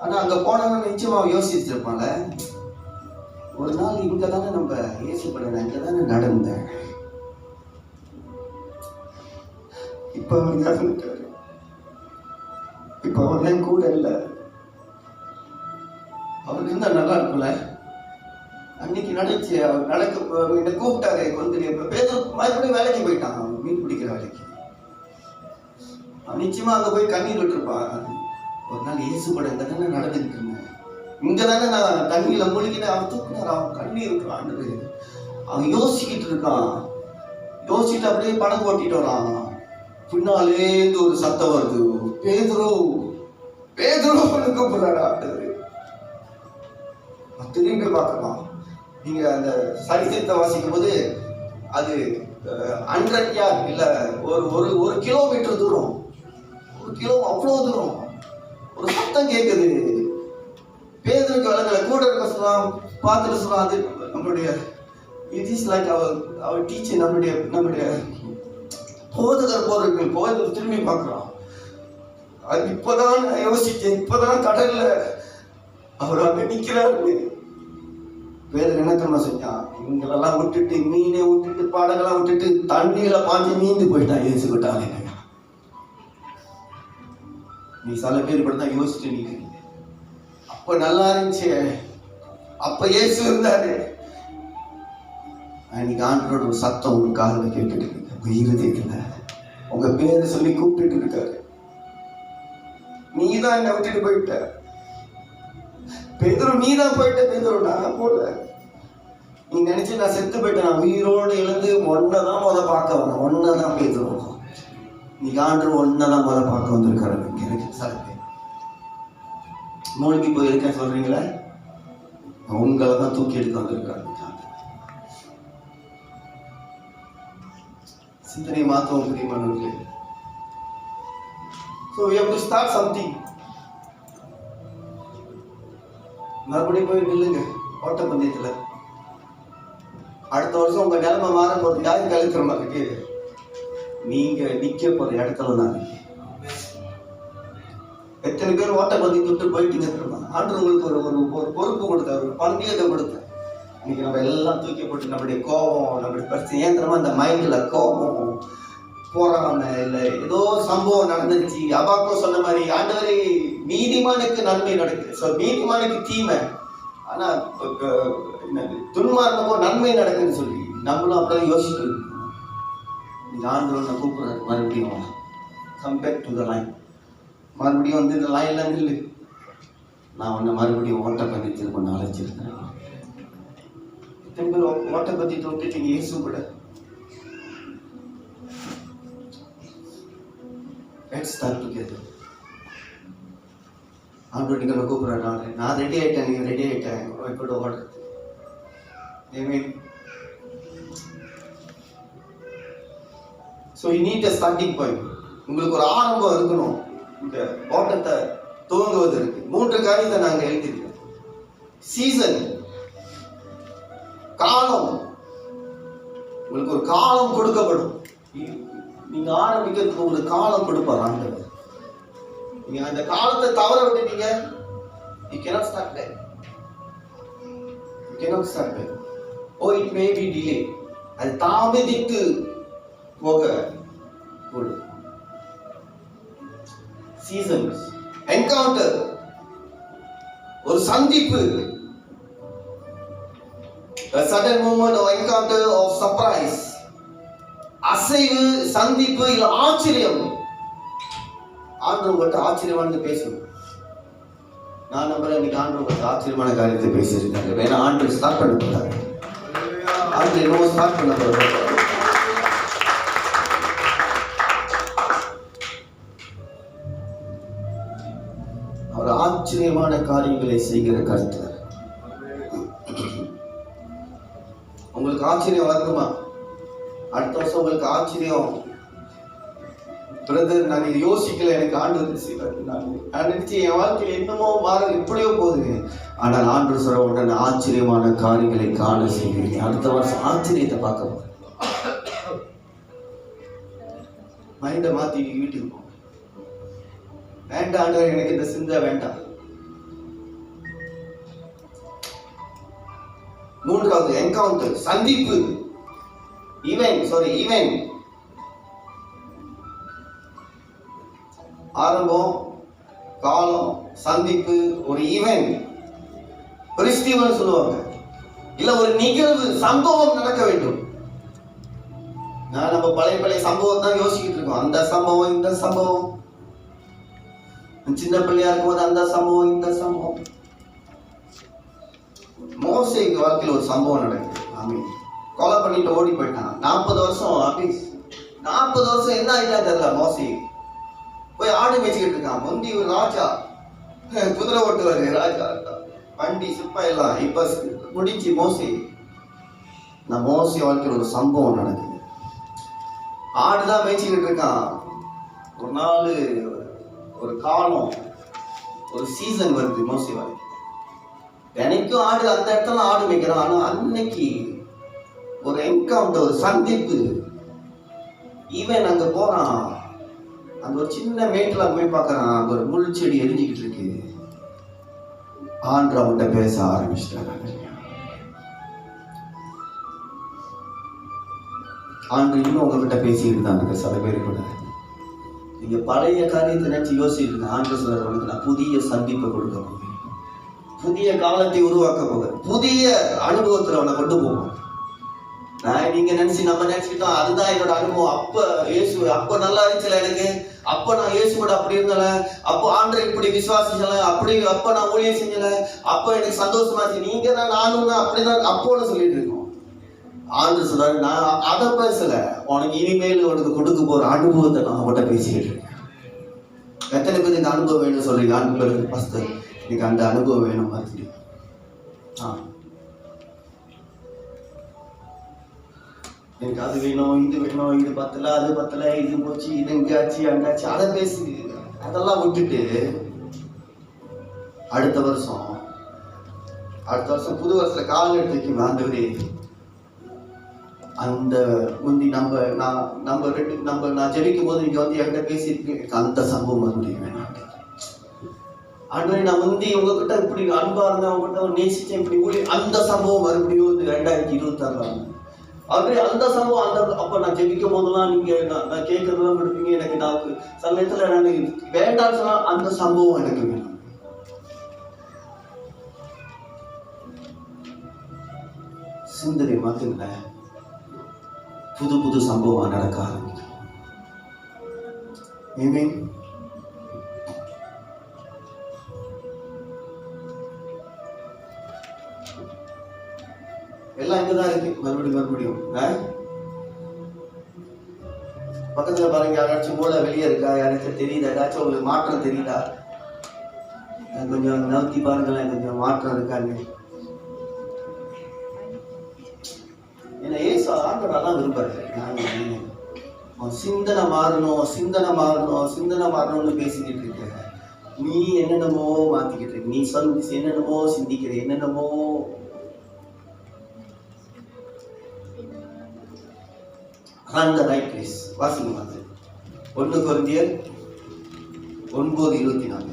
Speaker 1: ஆனா அங்க போனவன் நிச்சயமா யோசிச்சிருப்பான்ல, ஒரு நாள் இங்க தானே நம்ம இயேசு பண்ண, இங்க தானே நடந்தேன். இப்ப அவன் இறந்துட்டாரு. இப்ப அவன் கூட இல்லை. அவருக்கு இருந்தா நல்லா இருக்கும்ல. அன்னைக்கு நடந்துச்சு, அவர் என்ன கூப்பிட்டாரு கொஞ்சம். மறுபடியும் வேலைக்கு போயிட்டான், மீன் பிடிக்கிற வேலைக்கு. அவன் நிச்சயமா அங்க போய் கண்ணீர் விட்டுருப்பான். ஒரு நாள் இயேசு கூட இங்க தானே நடந்துகிட்டு இருந்தேன், இங்க தானே நான் தண்ணியில மூழ்கினேன். அவன் தூக்குனார், அவன் கண்ணீர் விட்டுறான். அவன் யோசிக்கிட்டு இருக்கான். யோசிச்சுட்டு அப்படியே படம் ஓட்டிட்டு வரான். பின்னாலேந்து ஒரு சத்தம் வருது, பேதுரு பேதுரு கூப்பிடுறாரு ஆண்டவர். திரும்பி பார்க்கலாம். நீங்க அந்த சரித்திரத்தை வாசிக்கும் போது அது 100 யார்ட் இல்ல, ஒரு கிலோமீட்டர் தூரம், ஒரு கிலோ அவ்வளவு தூரம் ஒரு சத்தம் கேட்குது. பேதுருக்கு விளங்கல. கூட இருக்க சொல்லலாம், பார்த்துட்டு சொல்லலாம், அது நம்மளுடைய it is like our teacher, நம்மளுடைய போதகர் போதகர் திரும்பி பார்க்கலாம். அது இப்பதான் யோசிச்சேன், இப்பதான் கடல்ல அவர் அங்க நிக்கிறாரு. வேற என்ன தெரியுமா செஞ்சான்? இவங்களெல்லாம் விட்டுட்டு, மீனை விட்டுட்டு, பாடங்கள்லாம் விட்டுட்டு, தண்ணியில பாஞ்சு நீந்து போயிட்டான். இயேசு விட்டாங்க. நீ சில பேர் இப்படிதான் யோசிச்சுட்டு நிக்கிறீங்க. அப்ப நல்லா இருந்துச்சு, அப்ப இயேசு இருந்தாரு. அன்னைக்கு ஆண்டவரோட ஒரு சத்தம் உங்க காதுல கேட்டுட்டு இருக்கு, உங்க இருதயத்துல உங்க பேரை சொல்லி கூப்பிட்டு இருக்காரு. நீதான் என்னை விட்டுட்டு போயிட்ட பேதுரு, நீதான் போயிட்ட பேதுரு, நான் போல. நீ நினைச்சு நான் செத்து போயிட்டேன், நான் உயிரோடு எழுந்து ஒன்னதான் பார்க்க வரேன். ஒன்னதான் பேதுரு, நீ ஆண்டவர் ஒன்னதான் பார்க்க வந்திருக்காரு. எனக்கு சரக்கு மூழ்கி போயிருக்கேன் சொல்றீங்களே, உங்களை தான் தூக்கி எடுக்க வந்திருக்காரு. சிந்தனை மாத்தவும் பிரியமானவர்களே. So we have to start something. மறுபடியும் போய் நில்லுங்க ஓட்ட பந்தயத்துல. அடுத்த வருஷம் உங்க நிலைமை மாற போறது யாரும் கழிக்கிற மாதிரி இருக்கு. நீங்க நிக்க போற இடத்துல தான். எத்தனை பேர் ஓட்ட பந்தயம் தொட்டு போயிட்டீங்க தெரியுமா? ஆண்டு உங்களுக்கு ஒரு பொறுப்பு கொடுத்தாரு, ஒரு பந்தயத்தை கொடுத்தாரு. இன்னைக்கு நம்ம எல்லாம் தூக்கி போட்டு நம்மளுடைய கோபம், நம்மளுடைய பிரச்சனை, ஏன் தெரியுமா? இந்த மைண்ட்ல கோபம், போறாம இல்ல ஏதோ சம்பவம் நடந்துருச்சு. அபாக்கோ சொன்ன மாதிரி ஆண்டவரே நீதிமானுக்கு நன்மை நடக்குது, ஸோ நீதிமானுக்கு தீமை, ஆனா துன்மார்க்கமோ நன்மை நடக்குதுன்னு சொல்லி நம்மளும் அப்படியே யோசிச்சுட்டு இருக்கோம். இந்த ஆண்டவர் கூப்பிடுறாரு, மறுபடியும் come back to the line. மறுபடியும் வந்து இந்த லைன்ல நில்லு, நான் உன்னை மறுபடியும் ஓட்ட பந்தயத்தில் கொண்டு அழைச்சிருக்கேன். ஓட்ட பந்தயத்தை விட்டுட்டீங்க இயேசு கூட. Let's start together. ஆண்டவர் நீங்க கூப்பிடுறாரு, நான் ரெடி ஆயிட்டேன், நீங்க ரெடி ஆயிட்டேன், கூட ஓடுறது. Amen. So you need a starting point. உங்களுக்கு ஒரு ஆரம்பம் இருக்கணும். இந்த ஓட்டத்தை துவங்குவதற்கு 3 காரியத்தை நாங்க எழுதிருக்கோம். சீசன், காலம். உங்களுக்கு ஒரு காலம் கொடுக்கப்படும். நீங்க ஆரம்பிக்கிறதுக்கு உங்களுக்கு காலம் கொடுப்பார் ஆண்டவர். நீங்க அந்த காலத்தை தவற விட்டுட்டீங்க, you cannot start there. You cannot start there. Oh, it may be delayed. அது தாமதித்து போக கூடும். சீசன்ஸ், என்கவுண்டர், ஒரு சந்திப்பு, a sudden moment or encounter of surprise. அசைவு, சந்திப்பு, இல்ல ஆச்சரியம். ஆண்டவர் உங்கள்கிட்ட ஆச்சரியமானது பேசணும். நான் நம்புறேன் இன்னைக்கு ஆண்டவர் உங்கள்கிட்ட ஆச்சரியமான காரியத்தை பேசியிருக்காங்க. வேணா ஆண்டவர் ஸ்டார்ட் பண்ண போறாரு. ஆண்டவர் என்னவோ ஸ்டார்ட் பண்ண போறாரு. அவர் ஆச்சரியமான ஆச்சரியமான காரியங்களை செய்கிற கர்த்தர். உங்களுக்கு ஆச்சரியம் வருமா? அடுத்த வருஷம் உங்களுக்கு ஆச்சரியம், பிரதர் நான் இது யோசிக்கல, எனக்கு ஆண்டவர் நான் நினைச்சு என் வாழ்க்கையில் என்னமோ மாற இப்படியோ போகுது. ஆனால் ஆண்டவர் சொல்ற உடனே ஆச்சரியமான காரியங்களை காண செய்கிறீங்க. அடுத்த வருஷம் ஆச்சரியத்தை பார்க்க போகிறேன். மைண்டை மாத்தி வீட்டுக்கு போ. வேண்டாம் ஆண்டவர், எனக்கு இந்த சிந்தை வேண்டாம். மூன்றாவது என்கவுண்டர், சந்திப்பு. ஈவென்ட் ஆரம்பம், காலம், சந்திப்பு, ஒரு ஈவென்ட், கிறிஸ்டிவன் சொல்லுவாங்க. இல்ல ஒரு நிகழ்வு, சம்பவம் நடக்க வேண்டும். நம்ம பழைய சம்பவம் தான் யோசிக்கிட்டு இருக்கோம். அந்த சம்பவம், இந்த சம்பவம், சின்ன பிள்ளையா இருக்கும்போது அந்த சம்பவம், இந்த சம்பவம். மோசேக்கு வாழ்க்கையில் ஒரு சம்பவம் நடக்குது. ஆமீன். கொலை பண்ணிட்டு ஓடி போயிட்டான். 40 வருஷம். அப்படி 40 வருஷம் என்ன ஆயிட்டா தெரியல. மோசே போய் ஆடு மேய்ச்சிக்கிட்டு இருக்கான். முந்தி ஒரு ராஜா, குதிரை ஓட்டுவாரு ராஜா, வண்டி சிப்பா எல்லாம். இப்ப முடிச்சு மோசே வாழ்க்கையில் ஒரு சம்பவம் நடக்குது. ஆடுதான் மேய்ச்சிக்கிட்டு இருக்கான். ஒரு நாள், ஒரு காலம், ஒரு சீசன் வருது மோசே வாழ்க்கை. எனக்கும் ஆடு அந்த இடத்துல ஆடு மேய்க்கிறான். ஆனா அன்னைக்கு ஒரு என்கவுண்டர், ஒரு சந்திப்பு. இவன் அங்க போறான். அந்த ஒரு சின்ன மேட்டுல போய் பார்க்கறான். அங்க ஒரு முள் செடி எரிஞ்சுக்கிட்டு இருக்கு. ஆண்டு அவன்கிட்ட பேச ஆரம்பிச்சிட்டாங்க. ஆண்டு இன்னும் உங்ககிட்ட பேசிக்கிட்டு தான் இருக்கு. சில பேர் கூட நீங்க பழைய காரியத்தை நினைச்சு யோசிச்சுட்டு ஆண்டு சொல்ற, உனக்கு நான் புதிய சந்திப்பை கொடுக்க போகிறேன், புதிய காலத்தை உருவாக்க போகிறேன், புதிய அனுபவத்துல அவனை கொண்டு போவோம். நீங்க நம்ம நினைச்சுக்கிட்டோம் அதுதான் என்னோட அனுபவம். அப்ப நல்லா இருந்துச்சுல எனக்கு. அப்ப நான் இயேசுவோட அப்படி இருந்தல, அப்போ ஆண்டரை இப்படி விசுவாசிக்கல, அப்படி அப்ப நான் ஊழியம் செஞ்சல, அப்ப எனக்கு சந்தோஷமா இருந்துச்சு. நீங்க தான் நானும் தான் அப்படிதான் அப்போன்னு சொல்லிட்டு இருக்கோம். ஆண்டு சொல்றாரு, நான் அதை பேசல, உனக்கு இனிமேல் உனக்கு கொடுக்க போற அனுபவத்தை நான் அவன்கிட்ட பேசிக்கிட்டு இருக்கேன். எத்தனை பேர் இந்த அனுபவம் வேணும் சொல்றீங்க? ஆண்டு பேருக்கு ஃபர்ஸ்ட் எனக்கு அந்த அனுபவம் வேணும் மாதிரி. எனக்கு அது வேணும், இது வேணும், இது பத்தல, அது பத்தல, இது போச்சு, இது இங்காச்சு, அங்காச்சு, அதை பேசி அதெல்லாம் விட்டுட்டு அடுத்த வருஷம் புது வருஷத்துல காலம் எடுத்து வைக்கணும். ஆண்டவரே, அந்த முந்தி நான் ஜெபிக்கும் போது நீங்க வந்து என்கிட்ட பேசியிருக்கீங்க, அந்த சம்பவம் மறுபடியும் வேணாம். ஆண்டவரே, நான் முந்தி உங்ககிட்ட இப்படி அன்பா இருந்தேன், உங்ககிட்ட நேசிச்சேன், இப்படி ஊழி, அந்த சம்பவம் மறுபடியும் 2026 அப்படியே அந்த சம்பவம். அப்ப நான் ஜெபிக்கும் போதெல்லாம் நீங்க நான் கேட்கறதெல்லாம் கொடுப்பீங்க. எனக்கு நான் சமயத்துல நான் வேண்டாம்னு சொன்னா அந்த சம்பவம் எனக்கு வேணும். சிந்தனை மாத்துங்க, புது சம்பவம் நடக்க ஆரம்பிக்கும். ஆமென். எல்லாம் இங்கதான் இருக்கு. மறுபடியும் பக்கத்துல பாருங்க, யாராச்சும் மூளை வெளியே இருக்கா? யாராச்சும் தெரியுதா? ஏதாச்சும் உங்களுக்கு மாற்றம் தெரியுதா? கொஞ்சம் நவுத்தி பாருங்களேன், கொஞ்சம் மாற்றம் இருக்காங்க. ஏன்னா ஏசு ஆண்டவர் தான் விரும்புறாரு. சிந்தனை மாறணும்னு பேசிக்கிட்டு இருக்க. நீ என்னென்னமோ மாத்திக்கிட்டு இருக்க. நீ என்னென்னமோ சிந்திக்கிற, என்னென்னமோ. அந்த ரைட் பிளேஸ். வாசிங்க மாதிரி 1 கொரிந்தியர் 9:24.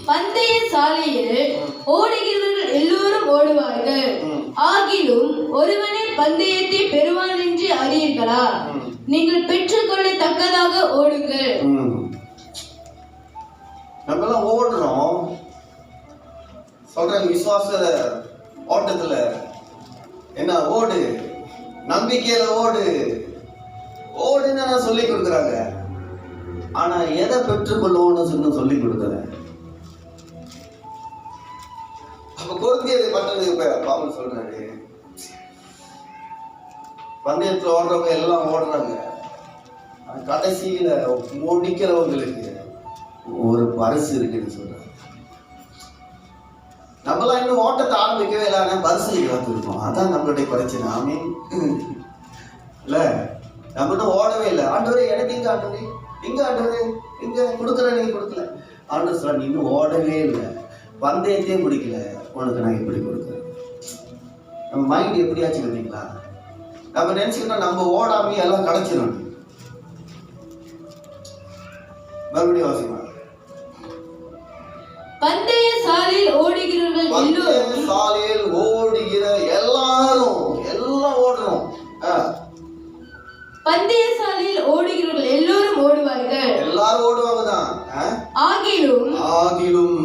Speaker 2: பந்தய சாலையில் ஓடுகிறவர்கள் எல்லோரும் ஓடுவார்கள், ஆகிலும் ஒருவனே பந்தயத்தை பெறுவான் என்று அறியீர்களா? நீங்கள் பெற்றுக்கொள்ளத்தக்கதாக ஓடுங்கள்.
Speaker 1: நம்மெல்லாம் ஓடுறோம் சொல்றாங்க. விசுவாச ஓட்டத்துல என்ன ஓடு, நம்பிக்கையில ஓடுன்னு சொல்லி கொடுக்குறாங்க. ஆனா எதை பெற்றுக்கொள்ளுவோம்னு சொல்லி கொடுக்குற. அப்ப கொரிந்தியர் பட்டணத்துக்கு பவுல் சொல்றாரு, பந்தயத்துல ஓடுறவங்க எல்லாம் ஓடுறாங்க, கடைசியில முடிக்கிறவங்களுக்கு ஒரு பரிசு இருக்குன்னு சொல்றாங்க. நம்மளாம் இன்னும் ஓட்டத்தை ஆரம்பிக்கவே இல்லை, பரிசு காத்திருக்கோம். அதான் நம்மளுடைய பிரச்சனை. ஆமீன். இல்ல நம்ம இன்னும் ஓடவே இல்லை. ஆண்டவரே எனக்கு எங்க ஆண்டவரே, எங்க ஆண்டவரே, எங்க கொடுக்குற, நீங்க கொடுக்கல. ஆண்டவர் சொல்ல, நீ இன்னும் ஓடவே இல்லை, பந்தயத்தையே பிடிக்கல, உனக்கு நான் எப்படி கொடுக்குறேன். நம்ம மைண்ட் எப்படியாச்சும் பார்த்தீங்களா? நம்ம நினைச்சுக்கிட்டா நம்ம ஓடாமே எல்லாம் கிடைச்சிடும். மறுபடியும் வாசிக்கலாம்.
Speaker 2: பந்தய சாலையில் ஓடுகிறவர்கள் எல்லோரும்,
Speaker 1: சாலையில் ஓடுகிற எல்லாரும் எல்லாம் ஓடணும்.
Speaker 2: பந்தய சாலையில் ஓடுகிறவர்கள் எல்லோரும் ஓடுவார்கள்,
Speaker 1: எல்லாரும் ஓடுவாங்க தான்.
Speaker 2: ஆகிலும்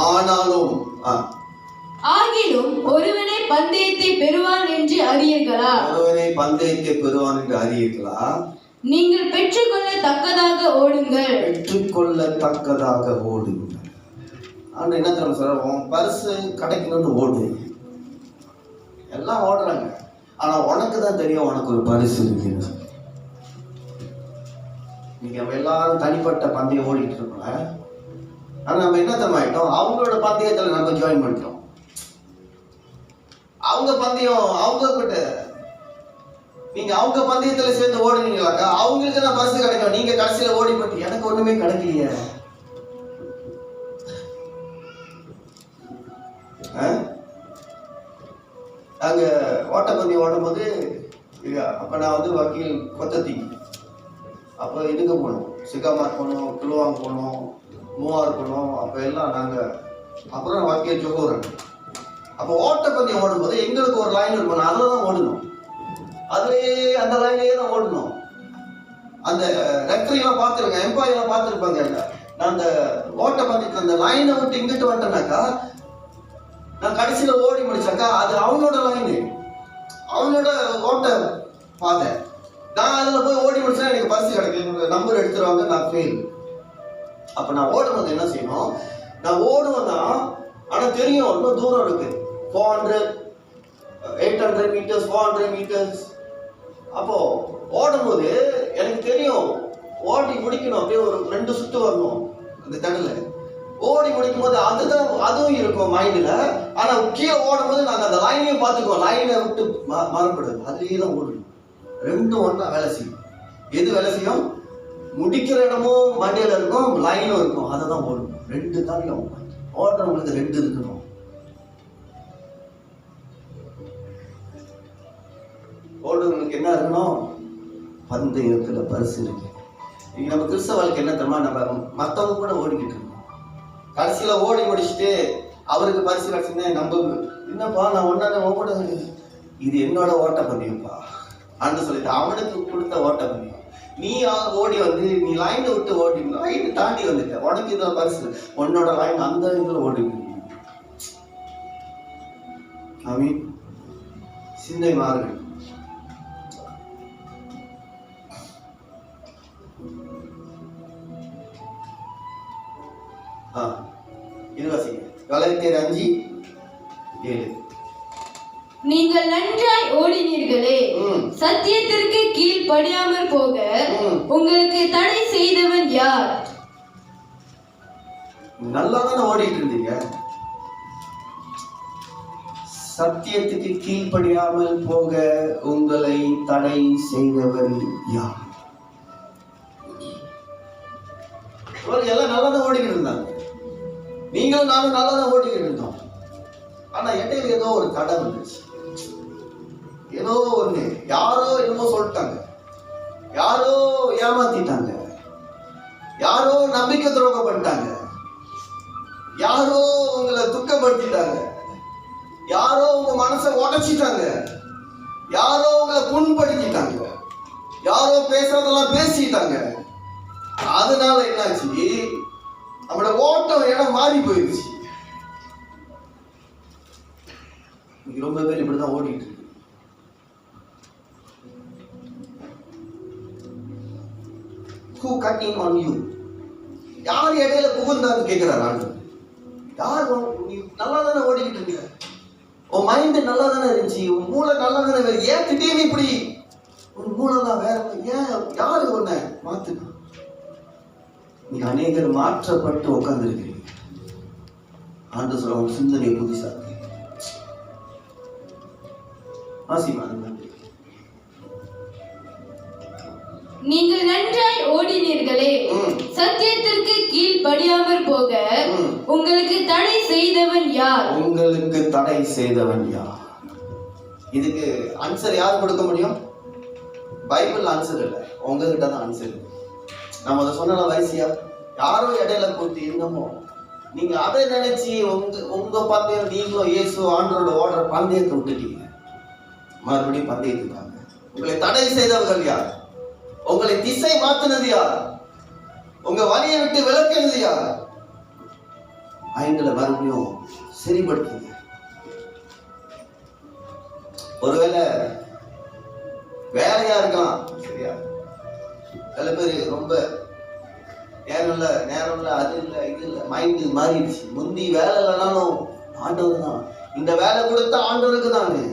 Speaker 1: ஆனாலும்
Speaker 2: ஒருவனே பந்தயத்தை பெறுவான் என்று அறியீர்களா?
Speaker 1: ஒருவனே பந்தயத்தை பெறுவான் என்று அறியீர்களா?
Speaker 2: நீங்கள் பெற்றுக்கொள்ள தக்கதாக ஓடுங்கள்.
Speaker 1: பெற்றுக்கொள்ளத்தக்கதாக ஓடுங்கள். ஆனா என்ன தெரியும் சொல்ற, உன் பரிசு கிடைக்கணும்னு ஓடு. எல்லாம் ஓடுறாங்க, ஆனா உனக்கு தான் தெரியும் உனக்கு ஒரு பரிசு இருக்கு. நீங்க எல்லாரும் தனிப்பட்ட பந்தயம் ஓடிட்டு இருக்கோம். ஆனா நம்ம என்ன தெரியுமாயிட்டோம், அவங்களோட பந்தயத்துல நம்ம ஜாயின் பண்ணிட்டோம். அவங்க பந்தயம் அவங்க கிட்ட, நீங்க அவங்க பந்தயத்துல சேர்ந்து ஓடுனீங்களாக்கா அவங்களுக்கு தான் பரிசு கிடைக்கும். நீங்க கடைசியில ஓடி போட்டு எனக்கு ஒண்ணுமே கிடைக்கலையே. நாங்க ஓட்டப்பந்தயம் ஓடும் போது, அப்ப நான் வந்து வக்கீல் கொத்தத்தி, அப்போ இதுக்கு போனோம், சிகாமார் போனோம், கிலுவாங் போனோம், மூவார் போனோம். அப்போ எல்லாம் நாங்கள் அப்புறம் வக்கீல் ஜோகோரன். அப்போ ஓட்டப்பந்தயம் ஓடும்போது எங்களுக்கு ஒரு லைன் இருக்கணும், அதில் தான் ஓடணும். அதுலேயே அந்த லைன்லேயே தான் ஓடணும். அந்த ரெஃப்ரிலாம் பார்த்துருக்கேன், எம்பாயெல்லாம் பார்த்துருப்பாங்க. நான் அந்த ஓட்டப்பந்தயத்தில் அந்த லைனை விட்டு இங்கிட்டு வந்துட்டேனாக்கா, நான் கடைசியில் ஓடி முடிச்சாக்கா அது அவனோட லைனு, அவனோட ஓட்ட பாதை. நான் அதில் போய் ஓடி முடிச்சா எனக்கு பரிசு கிடைக்கல, நம்பர் எடுத்துருவாங்க, நான் ஃபெயில். அப்போ நான் ஓடும்போது என்ன செய்யணும், நான் ஓடுவேன் தான், ஆனால் தெரியும் இன்னும் தூரம் இருக்கு, 400 800 மீட்டர்ஸ் 400 மீட்டர்ஸ். அப்போ ஓடும்போது எனக்கு தெரியும் ஓடி முடிக்கணும், அப்படியே ஒரு 2 சுற்று வரணும் அந்த தடலை. ஓடி முடிக்கும் போது அதுவும் இருக்கும் மைண்டில். ஆனால் கீழே ஓடும் போது நாங்கள் அந்த லைனையும் பார்த்துக்குவோம், லைனை விட்டு மறப்படுது, அதுலேயே தான் ஓடணும். ரெண்டும் ஒன்றா வேலை செய்யும். எது வேலை செய்யும்? முடிக்கிற இடமும் மண்டையில் இருக்கும், லைனும் இருக்கும், அதை தான் ஓடணும். ரெண்டு தான் ஓடுறவங்களுக்கு 2 இருக்கணும். ஓடுறவங்களுக்கு என்ன இருக்கணும்? பந்தயத்தில் பரிசு இருக்கு. நம்ம கிறிஸ்தவ வாழ்க்கை என்ன தெரியுமா, நம்ம மற்றவங்க கூட ஓடிக்கிட்டு இருக்கோம். கடைசியில் ஓடி முடிச்சுட்டு அவருக்கு பரிசு கிடைச்சுன்னா நம்ம என்னப்பா நான் ஓட, இது என்னோட ஓட்ட பந்தயம்ப்பா அன்னு சொல்லிட்டு அவனுக்கு கொடுத்த ஓட்ட பந்தயம். நீ ஓடி வந்து நீ லைனை விட்டு ஓடி லைனை தாண்டி வந்துட்ட, உனக்கு இதில் பரிசு, உன்னோட லைன் அந்த இதில் ஓடி. ஆமீன். சிந்தை மாறுகள். இது வாசிங்க, கலாத்தியர் 5:7.
Speaker 2: நீங்கள் நன்றாய் ஓடினீர்களே, சத்தியத்திற்கு கீழ்ப்படியாமல் போக உங்களுக்கு தடை செய்தவன் யார்?
Speaker 1: நல்லா தானே ஓடிட்டு இருந்தீங்க, சத்தியத்துக்கு கீழ்ப்படியாமல் போக உங்களை தடை செய்தவன் யார்? எல்லாம் நல்லா தான் ஓடிக்கிட்டு இருந்தாங்க, நீங்களும் நானும் நல்லா தான் ஓடிக்கிட்டு இருந்தோம். ஆனா இடையில ஏதோ ஒரு தடை வந்துச்சு, ஏதோ ஒண்ணு, யாரோ என்னமோ சொல்லிட்டாங்க, யாரோ ஏமாத்திட்டாங்க, யாரோ நம்பிக்கை துரோகம் பண்ணிட்டாங்க, யாரோ உங்களை துக்கப்படுத்திட்டாங்க, யாரோ உங்க மனசை உடைச்சிட்டாங்க, யாரோ உங்களை புண்படுத்திட்டாங்க, யாரோ பேசுறதெல்லாம் பேசிட்டாங்க. அதனால என்னாச்சு, நம்மளோட ஓட்டம் இடம் மாறி போயிடுச்சு. ரொம்ப பேர் இப்படிதான் ஓடிட்டு இருக்கு. Who cutting on you? யார் இடையில புகுந்தான்னு கேட்கிறார் ஆண்டவர். யார்? நல்லா தானே ஓடிக்கிட்டு இருக்க, உன் மைண்ட் நல்லா தானே இருந்துச்சு, உன் மூளை நல்லா தானே, ஏன் திடீர்னு இப்படி உன் மூளை தான் வேற, ஏன் யாரு ஒன்ன மாத்துனா? நீ அநேகர் மாற்றப்பட்டு உட்கார்ந்து இருக்கிறீங்க. ஆண்டு சொல்ல உங்க சிந்தனையை புதுசா ஆசிமா.
Speaker 2: நீங்கள் நன்றாய் ஓடினீர்களே, சத்தியத்திற்கு கீழ்ப்படியாமற் போக உங்களுக்கு தடை செய்தவன் யார்?
Speaker 1: உங்களுக்கு தடை செய்தவன் யார்? இதுக்கு ஆன்சர் யார் கொடுக்க முடியும்? பைபிள் ஆன்சர் இல்லை, உங்ககிட்ட தான் ஆன்சர். நம்ம அதை சொன்ன வயசியா யாரோ இடையில கொடுத்து என்னமோ நீங்க அதை நினைச்சு உங்க பந்தயம் நீங்களும் இயேசு ஆண்டோட ஓடுற பந்தயத்தை விட்டுட்டீங்க. மறுபடியும் பந்தயத்துக்காங்க. உங்களை தடை செய்தவர்கள் யார்? உங்களை திசை மாத்தினது யார்? உங்க வழியை விட்டு விலக்கினது யார்? ஐந்துல மறுபடியும் சரிபடுத்துங்க. ஒருவேளை வேலையா இருக்கலாம், சரியா? சில பேர் ரொம்ப நேரம் இல்லை, அது இல்லை, இது இல்லை, மைண்டு மாறிடுச்சு. முந்தி வேலை இல்லைனாலும் ஆண்டவர் தான், இந்த வேலை கொடுத்த ஆண்டவருக்கு தானே.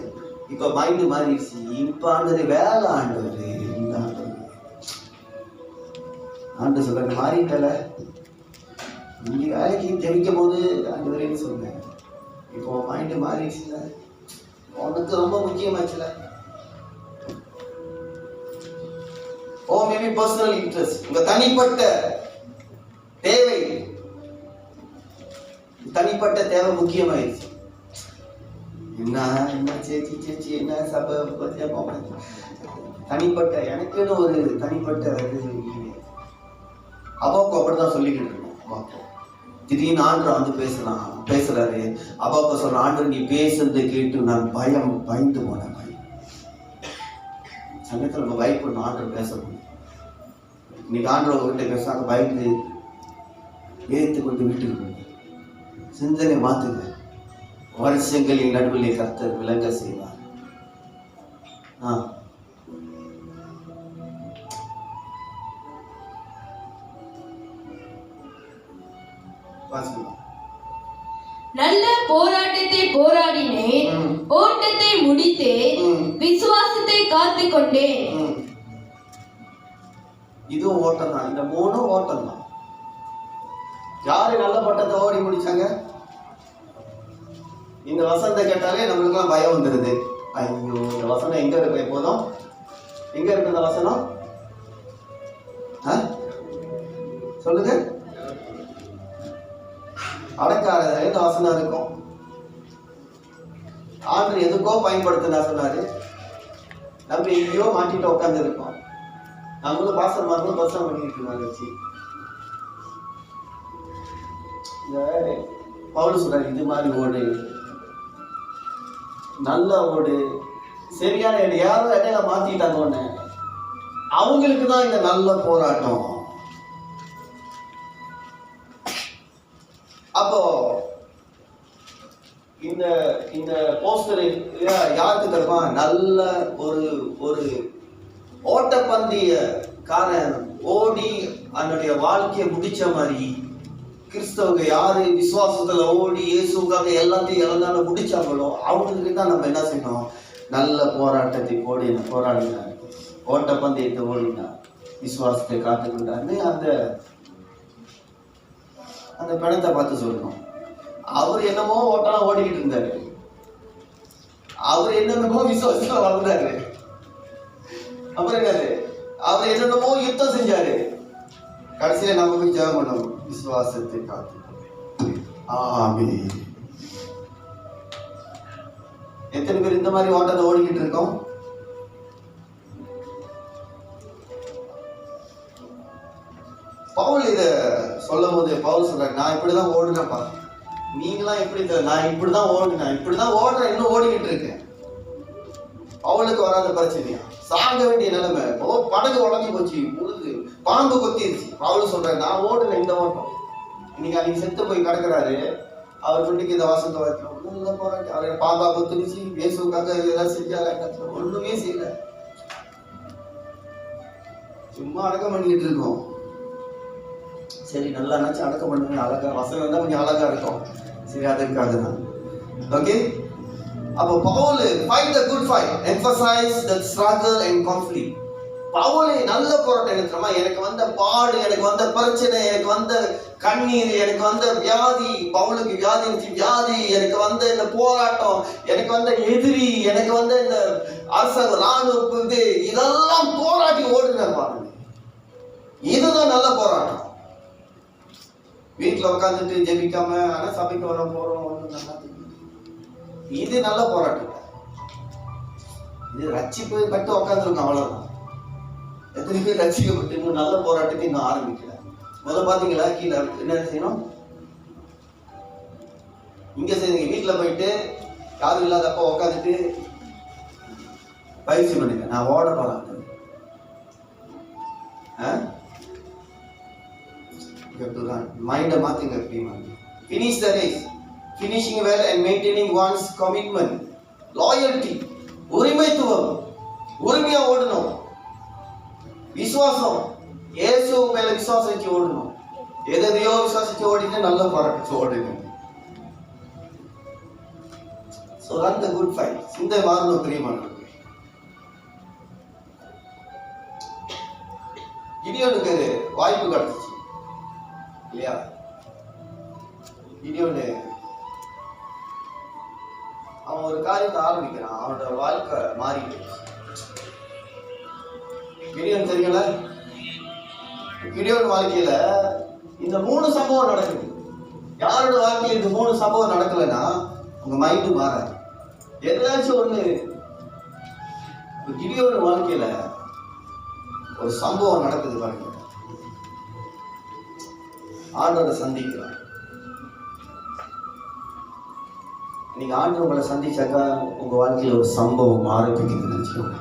Speaker 1: இப்ப மைண்டு மாறிடுச்சு. இப்ப ஆண்டவர் வேலை ஆண்டவர், இந்த ஆண்டவர் ஆண்டு சொல்ற மாறிட்டல. நீங்க வேலைக்கு ஜெபிக்கும் போது ஆண்டவரேன்னு சொன்னேன். இப்போ மைண்டு மாறிடுச்சுல, உனக்கு ரொம்ப முக்கியமாச்சுல. ஓ மேபி பர்சனல் இன்ட்ரெஸ்ட், உங்க தனிப்பட்ட தேவை, தனிப்பட்ட தேவை முக்கியமாயிருச்சு. என்ன சேச்சி என்ன சபை தனிப்பட்ட எனக்குன்னு ஒரு தனிப்பட்ட அப்பாவுக்கு அப்படிதான் சொல்லிக்கிட்டு இருக்கோம். அப்பாவுக்கு திடீர்னு ஆண்டர் வந்து பேசுறாரு. அப்பாவுக்கு சொல்ற ஆண்டர் நீ பேசுறதை கேட்டு நான் பயந்து போனேன். சமயத்தில் நம்ம பயப்படணும் ஆண்டர் பேசணும். இன்னைக்கு ஆண்டர் உங்ககிட்ட பேசுறாங்க, பயந்து ஏத்து கொண்டு வீட்டுக்கு போங்க. சிந்தனை மாத்துங்க. வருஷங்களின் நடுவிலே கர்த்தர் விளங்க செய்வார்.
Speaker 2: நல்ல போராட்டத்தை போராடினேன், ஓட்டத்தை முடித்தேன், விசுவாசத்தை காத்து கொண்டேன்.
Speaker 1: இதுவும் ஓட்டம் தான். இந்த மூணும் ஓட்டம் தான். யாரு நல்ல பட்டத்தை ஓடி முடிச்சாங்க? இந்த வசனத்தை கேட்டாலே நம்மளுக்குலாம் பயம் வந்துடுது. ஐயோ, இந்த வசனம் எங்க இருக்கு? எப்போதும் எங்க இருக்கு இந்த வசனம்? சொல்லுங்க. அடக்காரத இந்த வசனம் இருக்கும். ஆண்டு எதுக்கோ பயன்படுத்தினா சொன்னாரு. நம்ம எங்கேயோ மாட்டிட்டு உட்காந்து இருக்கோம். நம்மளும் பாசம் மறந்து பசம் பண்ணிட்டு இருக்காங்க வச்சு. பவுல் சொல்றாரு, இது மாதிரி ஓடு, நல்ல ஓடு, சரியான இடம். யாரும் இடையில மாத்திட்டாங்க ஒண்ணு, அவங்களுக்கு தான் இந்த நல்ல போராட்டம். அப்போ இந்த இந்த போஸ்டர் யாருக்கு தருமா? நல்ல ஒரு ஓட்டப்பந்தய காரன் ஓடி அதனுடைய வாழ்க்கையை முடிச்ச மாதிரி கிறிஸ்தவங்க யாரு விசுவாசத்துல ஓடி இயேசுக்காக எல்லாத்தையும் இழந்தாலும் முடிச்சாங்களோ அவங்களுக்கு தான் நம்ம என்ன செய்யணும்? நல்ல போராட்டத்தை போராடினார், ஓட்டப்பந்தயத்தை ஓடினார், விசுவாசத்தை காத்துக்கொண்டார்னு அந்த பணத்தை பார்த்து சொல்லணும். அவர் என்னமோ ஓட்டலாம் ஓடிக்கிட்டு இருந்தாரு, அவர் என்னென்னமோ விசுவாசத்துல வளர்ந்தாரு. அப்புறம் என்னது? அவர் என்னென்னமோ யுத்தம் செஞ்சாரு. கடைசியில நம்ம போய் ஜெபம் பண்ணணும், விசுவாசத்தை காத்து. ஆமென். எத்தனை பேர் இந்த மாதிரி ஓட்டத்தை ஓடிக்கிட்டு இருக்கோம்? பவுல் இத சொல்லும் போது பவுல் சொல்றாரு, நான் இப்படிதான் ஓடுனேன்ப்பா, நீங்களாம் எப்படி? நான் இப்படிதான் ஓடுனேன், இப்படிதான் ஓடுறேன், இன்னும் ஓடிக்கிட்டு இருக்கேன். பவுலுக்கு வராத பிரச்சனையா? சாக வேண்டிய நிலைமை, படகு உடஞ்சி போச்சு, முழுது பாம்பு கொத்திருச்சு. பவுல் சொல்றாரு, நான் ஓடுனேன் இந்த ஓட்டம். இன்னைக்கு அன்னைக்கு செத்து போய் கிடக்குறாரு. அவர் வீட்டுக்கு இந்த வாசத்தை வைக்கணும் போராட்டம். அவரை பாம்பா கொத்துருச்சு, இயேசுக்காக ஏதாவது செஞ்சாங்க? ஒண்ணுமே செய்யல, சும்மா அடக்கம் பண்ணிக்கிட்டு இருக்கோம். சரி, நல்லா நினைச்சு அடக்கம் பண்ணுங்க, அழகா வசனம் தான் கொஞ்சம் அழகா இருக்கும். சரி, அதற்காக தான். ஓகே. அப்போ Pavul fight the good fight, emphasize the struggle and conflict. பவுலை நல்ல போராட்டம் எடுத்துறோமா, எனக்கு வந்த பாடு, எனக்கு வந்த பிரச்சனை, எனக்கு வந்த கண்ணீர், எனக்கு வந்த வியாதி, பவுலுக்கு வியாதி இருந்துச்சு, வியாதி, எனக்கு வந்த இந்த போராட்டம், எனக்கு வந்த எதிரி, எனக்கு வந்த இந்த அரச ராணுவ இதெல்லாம் போராட்டி ஓடுனார் பாருங்க. இதுதான் நல்ல போராட்டம். வீட்டுல உட்காந்துட்டு ஜெபிக்காம ஆனா சபைக்கு வர போறோம், இது நல்ல போராட்டம். இது ரட்சிப்பு பட்டு உட்காந்துருக்கோம், அவ்வளவுதான். எத்தனை பேர் ரட்சிக்கப்பட்டு இன்னும் நல்ல போராட்டத்தை இன்னும் ஆரம்பிக்கல? முதல்ல பாத்தீங்களா, கீழே என்ன செய்யணும்? இங்க செய்யுங்க, வீட்டுல போயிட்டு யாரும் இல்லாதப்ப உட்காந்துட்டு பயிற்சி பண்ணுங்க. நான் ஓட போறேன், மைண்ட மாத்துங்க. Finish the race, finishing well and maintaining one's commitment, loyalty, உரிமைத்துவம், உரிமையா ஓடணும். விசுவாசம், இயேசு மேல விசுவாசம் வச்சு ஓடணும். எதையோ விசுவாசிச்சு ஓடிட்டு நல்ல போராட்டத்தை ஓடுங்க. So run the good fight. சிந்தை மாறணும் பிரியமானவர்களே. கிடியோனுக்கு வாய்ப்பு கிடைச்சிச்சு இல்லையா? கிடியோனு அவன் ஒரு காரியத்தை ஆரம்பிக்கிறான், அவனோட வாழ்க்கை மாறிட்டு. கிடியோன் தெரியுங்களா? கிடியோன் வாழ்க்கையில இந்த 3 சம்பவம் நடக்குது. யாரோட வாழ்க்கையில் இந்த 3 சம்பவம் நடக்கலைன்னா உங்க மைண்டு மாறாது. எதாச்சும் ஒண்ணு கிடியோன் வாழ்க்கையில ஒரு சம்பவம் நடக்குது பாருங்க. ஆண்டவரை சந்திக்கிறார். நீங்க ஆண்டவர் உங்களை சந்திச்சாக்கா உங்க வாழ்க்கையில ஒரு சம்பவம் ஆரம்பிக்குதுன்னு நினைச்சுக்கோங்க.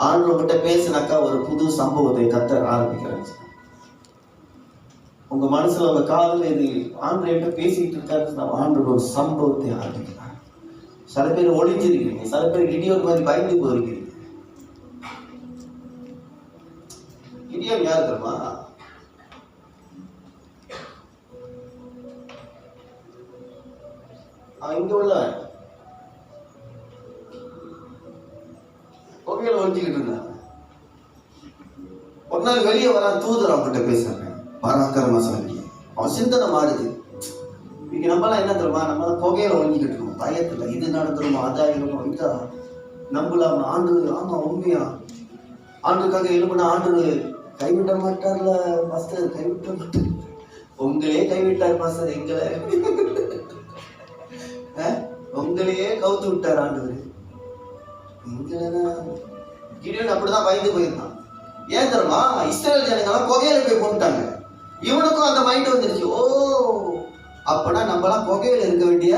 Speaker 1: ஆண்டவர் கிட்ட பேசினாக்கா ஒரு புது சம்பவத்தை கத்த ஆரம்பிக்கிறாங்க. உங்க மனசுல உங்க காதல இது ஆண்டவர்கிட்ட பேசிட்டு இருக்காரு, ஆண்டவர் ஒரு சம்பவத்தை ஆரம்பிக்கிறார். சில பேர் ஒளிஞ்சிருக்கிறீங்க, சில பேர் கிடியோன் மாதிரி பயந்து போயிருக்கிறீங்க. கிடியோன் யாரு தெரியுமா? இங்க உள்ள கோகையில ஒழிஞ்சுக்கிட்டு இருந்தாங்க. ஒரு நாள் வெளியே வர தூதர் அவங்கிட்ட பேசுறாங்க, பராக்கிரமசாலி. அவன் சிந்தனை மாறுது. இன்னைக்கு நம்மளாம் என்ன தெரியுமா, நம்ம கோகையில ஒழிஞ்சுக்கிட்டு இருக்கோம் பயத்துல. இது நடந்துருமா, அதாயிருமா, இதா நம்பலாமா? ஆண்டு ஆமா உண்மையா ஆண்டுக்காக எழுப்புனா ஆண்டு கைவிட மாட்டார்ல மாஸ்டர், கைவிட்ட மாட்டார். உங்களே கைவிட்டார் மாஸ்டர், எங்களை உங்களையே கவுத்து விட்டார் ஆண்டவர். கிடியோன் அப்படிதான் பயந்து போயிருந்தான். ஏன் தெரியுமா? இஸ்ரேல் ஜனங்கெல்லாம் கொகையில போய் போட்டாங்க. இவனுக்கும் அந்த மைண்ட் வந்துருச்சு. ஓ, அப்பனா நம்மளாம் கொகையில இருக்க வேண்டிய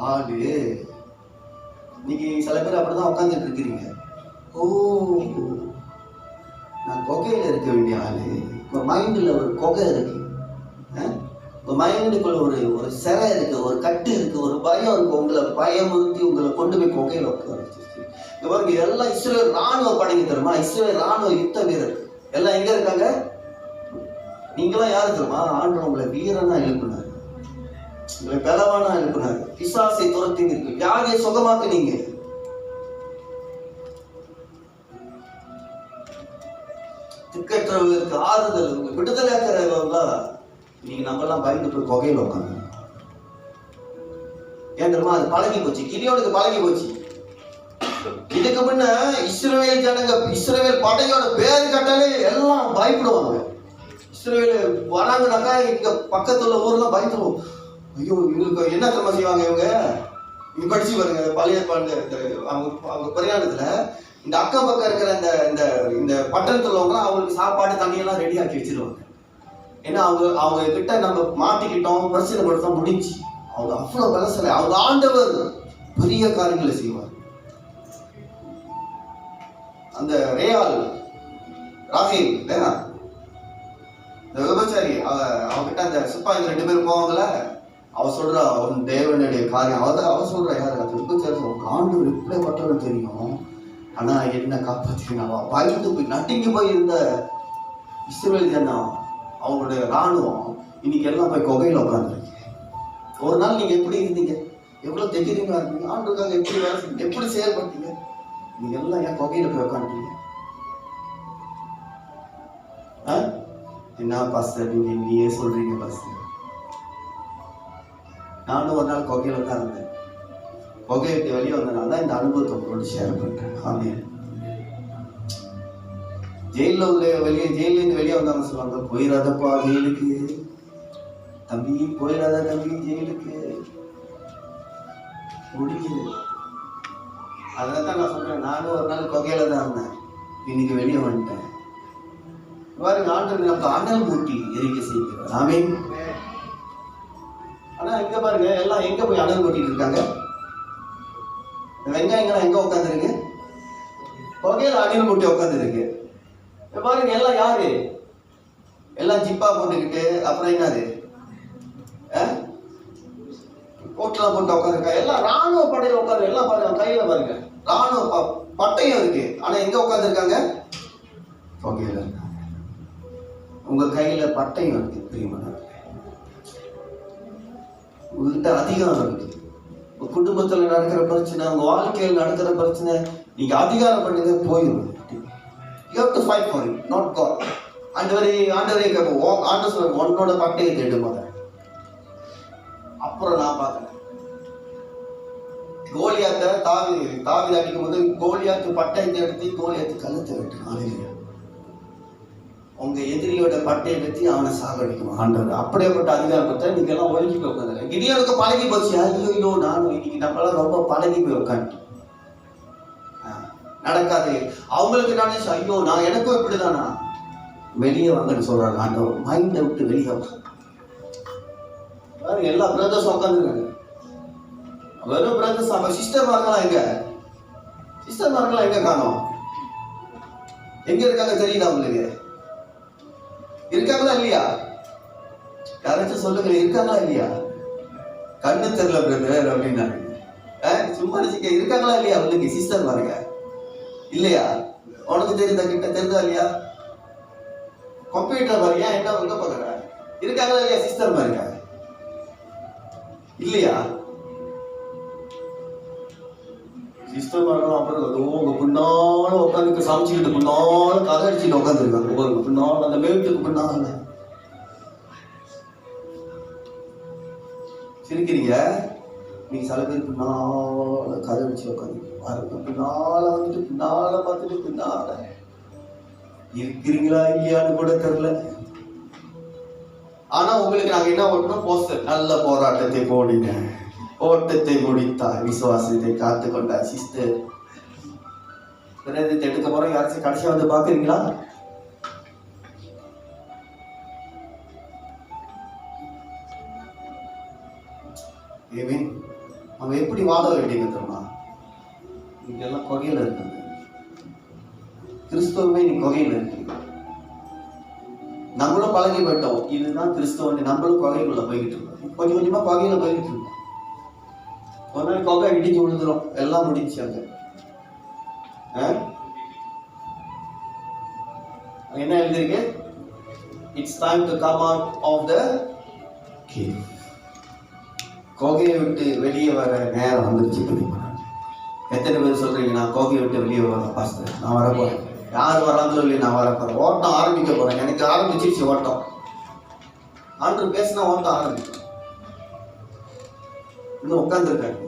Speaker 1: ஆளு. இன்னைக்கு சில பேர் அப்படிதான் உட்காந்துட்டு இருக்கிறீங்க. ஓ, நான் கொகையில இருக்க வேண்டிய ஆளு. உங்க மைண்ட்ல ஒரு கொகை இருக்கு, உங்க மைண்டுக்குள்ள ஒரு சிறை இருக்கு, ஒரு கட்டு இருக்கு, ஒரு பயம் இருக்கு. உங்களை பயமுறுத்தி உங்களை கொண்டு போய் கொகையில உட்கார வச்சிருச்சு. இந்த பாருங்க, இதெல்லாம் இஸ்ரேல் ராணுவ படைங்க தெரியுமா? இஸ்ரேல் ராணுவ யுத்த வீரர் எல்லாம் எங்க இருக்காங்க? நீங்களாம் யாரு தெரியுமா? ஆண்டவர் உங்களை வீரனா எழுப்பினாரு, உங்களை பலவானா எழுப்பினாரு. பிசாசை துரத்திங்க இருக்கு, வியாதியை சுகமாக்குனீங்க. திக்கற்றவர்களுக்கு ஆறுதல், விடுதலை ஆக்கிறவங்களா. நீங்க நம்மெல்லாம் பயந்து போய் கொகையில உட்காந்து. ஏன் தெரியுமா? அது பழகி போச்சு, கிடியோனுக்கு பழகி போச்சு. இதுக்கு முன்ன இஸ்ரவேல் ஜனங்க, இஸ்ரவேல் படையோட பேர் கட்டாலே எல்லாம் பயப்படுவாங்க. இஸ்ரவேல் வராங்கனாக்கா இங்க பக்கத்துல ஊர்லாம் பயந்துருவோம். ஐயோ, இவங்களுக்கு என்ன தெரியுமா செய்வாங்க? இவங்க படிச்சு பாருங்க, பழைய அவங்க பிரயாணத்துல இந்த அக்கம் பக்கம் இருக்கிற இந்த இந்த பட்டணத்துல உள்ளவங்க அவங்களுக்கு சாப்பாடு தண்ணி எல்லாம் ரெடி ஆக்கி வச்சிருவாங்க. ஏன்னா அவங்க கிட்ட நம்ம மாட்டிக்கிட்டோம், பிரச்சனை படுத்தோம், முடிஞ்சு. அவங்க அவ்வளவு பலசல, அவங்க ஆண்டவர் பெரிய காரியங்களை செய்வார். அந்த ரேயால் ராகேல் இல்லையா, இந்த விபச்சாரி, அவகிட்ட அந்த சிப்பாய்ங்க 2 பேரும் போவாங்கல்ல, அவ சொல்றா அவன் தேவனுடைய காரியம். அவ சொல்றா, யாரு அந்த விபச்சாரி, ஆண்டவர் எப்படிப்பட்டவன்னு தெரியும், ஆனா என்ன காப்பாத்தினா பயந்து போய் நட்டிங்க போய் இருந்த இஸ்ரவேல் ஜனம், அவங்களுடைய ராணுவம் இன்னைக்கு எல்லாம் போய் கொகையில உட்காந்துருக்கு. ஒரு நாள் நீங்க எப்படி இருந்தீங்க? எவ்வளவு தைரியமா இருந்தீங்க? ஆண்டுக்காக எப்படி எப்படி செயல்பட்டீங்க? நீங்க எல்லாம் ஏன் கொகையில போய் உட்காந்துட்டீங்க? என்ன பாஸ்டர் நீங்க நீயே சொல்றீங்க பாஸ்டர். நானும் ஒரு நாள் கொகையில தான் இருந்தேன். கொகையை விட்டு வெளியே வந்தனால தான் இந்த அனுபவத்தை உங்களோட ஷேர் பண்றேன். ஆமென். ஜெயிலேருந்து வெளியே வந்தாங்க சொல்லுவாங்க, போயிடாதப்பா ஜெயிலுக்கு தம்பி, போயிடாத தம்பி ஜெயிலுக்கு முடிக்குது. அதனால தான் நான் சொல்றேன், நானும் ஒரு நாள் கொகையில தான் இருந்தேன், இன்னைக்கு வெளியே வந்துட்டேன். பாருங்க, ஆண்டவர் நமக்கு அனல் மூட்டி எரிக்க செய்கிறார். ஆமென். ஆனா இங்க பாருங்க, எல்லாம் எங்க போய் அனல் மூட்டிட்டு இருக்காங்க? வெங்காயங்கள்லாம் எங்க உட்காந்துருக்கு? கொகையில அனல் மூட்டி உட்காந்துருக்கு. பாருங்க, எல்லாம் யாரு? எல்லாம் ஜிப்பா போட்டுக்கிட்டு, அப்புறம் என்னது கோட்டெல்லாம் போட்டு உட்காந்துருக்கா. எல்லாம் ராணுவ படையில உட்காந்து, எல்லாம் பாருங்க கையில பாருங்க ராணுவ பட்டயம் இருக்கு. ஆனா எங்க உட்காந்துருக்காங்க? கொகையில இருக்காங்க. உங்க கையில பட்டயம் இருக்கு பிரியமான, உங்ககிட்ட அதிகாரம் இருக்கு. உங்க குடும்பத்துல நடக்கிற பிரச்சனை, உங்க வாழ்க்கையில் நடக்கிற பிரச்சனை, நீங்க அதிகாரம் பண்ணுங்க, போயிடும். You have to fight for it, not God. ஆண்டவரே கேட்போம், ஆண்டவர் சொல்லுங்க, உன்னோட பட்டயத்தை எடுமாத. அப்புறம் நான் பார்த்தேன் கோலியாத்தை தாவீது அடிக்கும் போது கோலியாத்து பட்டயத்தை எடுத்து கோலியாத்து கழுத்தை வெட்டினான். உங்க எதிரியோட பட்டையை வச்சு அவனை சாகடிக்கும் ஆண்டவர். அப்படியேப்பட்ட அதிகாரம் கொடுத்தா நீங்க எல்லாம் ஒழுங்கி போய் உட்காந்துருங்க. கிடியோனுக்கு பழகி போச்சு. ஐயோ நானும் இன்னைக்கு நம்மளாம் ரொம்ப பழகி போய் உட்காந்து நடக்காது. அவங்களுக்கு நானே ஐயோ நான் எனக்கும் இப்படிதானா, வெளியே வாங்கன்னு சொல்றாங்க ஆண்டவர். மைண்டை விட்டு வெளியே பாருங்க, எல்லா பிரதர்ஸ் உட்காந்துருக்காங்க. வெறும் பிரதர்ஸ். அப்ப சிஸ்டர் மார்களாம் எங்க? சிஸ்டர் மார்களாம் எங்க காணோம்? எங்க இருக்காங்க தெரியுதா உங்களுக்கு? இருக்காங்களா இல்லையா? யாராச்சும் சொல்லுங்க, இருக்காங்களா இல்லையா? கண்ணு தெரியல பிரதர் அப்படின்னாங்க. சும்மா இருக்காங்களா இல்லையா உங்களுக்கு சிஸ்டர் பாருங்க? இல்லையா? உனக்கு தெரியுதா? கிட்ட தெரியுதா இல்லையா? கம்ப்யூட்டர் பாருங்க, என்ன எங்க பாக்குற? இருக்காங்களா இல்லையா சிஸ்டர் பாருங்க? இல்லையா? சிஸ்டர் பாருங்க. அப்புறம் உங்க பின்னால உட்காந்து சமைச்சுக்கிட்டு பின்னால கதை அடிச்சுட்டு உட்காந்துருக்காங்க. ஒரு பின்னால அந்த மேட்டுக்கு பின்னால சிரிக்கிறீங்க. நீங்க சில பேர் பின்னால கதை அடிச்சு உட்காந்து பின்னால வந்துட்டு பின்னால பார்த்துட்டு பின்னால இருக்கிறீங்களா இல்லையான்னு கூட தெரியல. ஆனா உங்களுக்கு நாங்க என்ன ஓட்டணும்? போஸ்டர், நல்ல போராட்டத்தை போடுங்க, ஓட்டத்தை முடித்தார், விசுவாசத்தை காத்து கொண்டார். சிஸ்டர் எடுக்க போறோம். யாராச்சும் கடைசியா வந்து பாக்குறீங்களா? அவன் எப்படி வாழ வேண்டிய தெரியுமா? இங்கெல்லாம் கொகையில இருக்காங்க. கிறிஸ்தவமே நீ கொகையில இருக்கு. நம்மளும் பழகி போயிட்டோம், இதுதான் கிறிஸ்தவன். நம்மளும் கொகைக்குள்ள போய்கிட்டு இருக்கோம். கொஞ்சம் கொஞ்சமா கொகையில போய்கிட்டு இருக்கோம். ஒரு நாள் கொகை இடிஞ்சு விழுந்துரும், எல்லாம் முடிச்சு. அங்க என்ன எழுதிருக்கு? It's time to come out of the cave. கொகையை விட்டு வெளியே வர நேரம் வந்துருச்சு. எத்தனை பேர் சொல்றீங்க, நான் கொகையை விட்டு வெளியே வரேன் பாஸ்டர், நான் வர போறேன். யார் வராங்களோ இல்லையா, நான் வர போறேன். ஓட்டம் ஆரம்பிக்க போறேன். எனக்கு ஆரம்பிச்சிருச்சு ஓட்டம். ஆண்டு பேசினா ஓட்டம் ஆரம்பிக்கும். இன்னும் உட்காந்துருக்காங்க.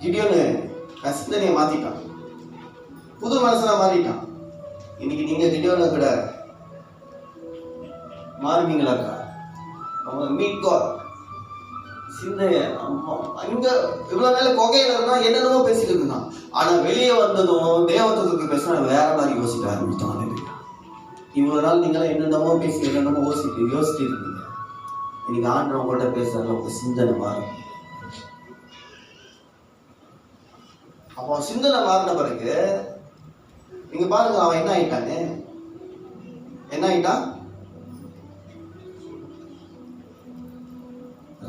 Speaker 1: கிடியோனு சிந்தனையை மாத்திட்டான், புது மனசனா மாறிட்டான். இன்னைக்கு நீங்க கிடியோன கூட மாறுவீங்களாக்கா? அவங்க மீட் காட் சிந்தைய அங்க இவ்வளவு நாள் கொகையில இருந்தா என்னென்னமோ பேசிட்டு இருந்தான். ஆனா வெளியே வந்ததும் தேவத்துக்கு பேசினா வேற மாதிரி யோசிக்க ஆரம்பிச்சான். இவ்வளவு நாள் நீங்களாம் என்னென்னமோ பேசி என்னென்னமோ யோசிச்சுட்டு இருந்தீங்க. இன்னைக்கு ஆண்டவன் கூட பேசுறதுல உங்க சிந்தனை மாறும். அப்போ சிந்தனை மாறின பிறகு நீங்க பாருங்க, அவன் என்ன ஆயிட்டானே, என்ன ஆயிட்டான்?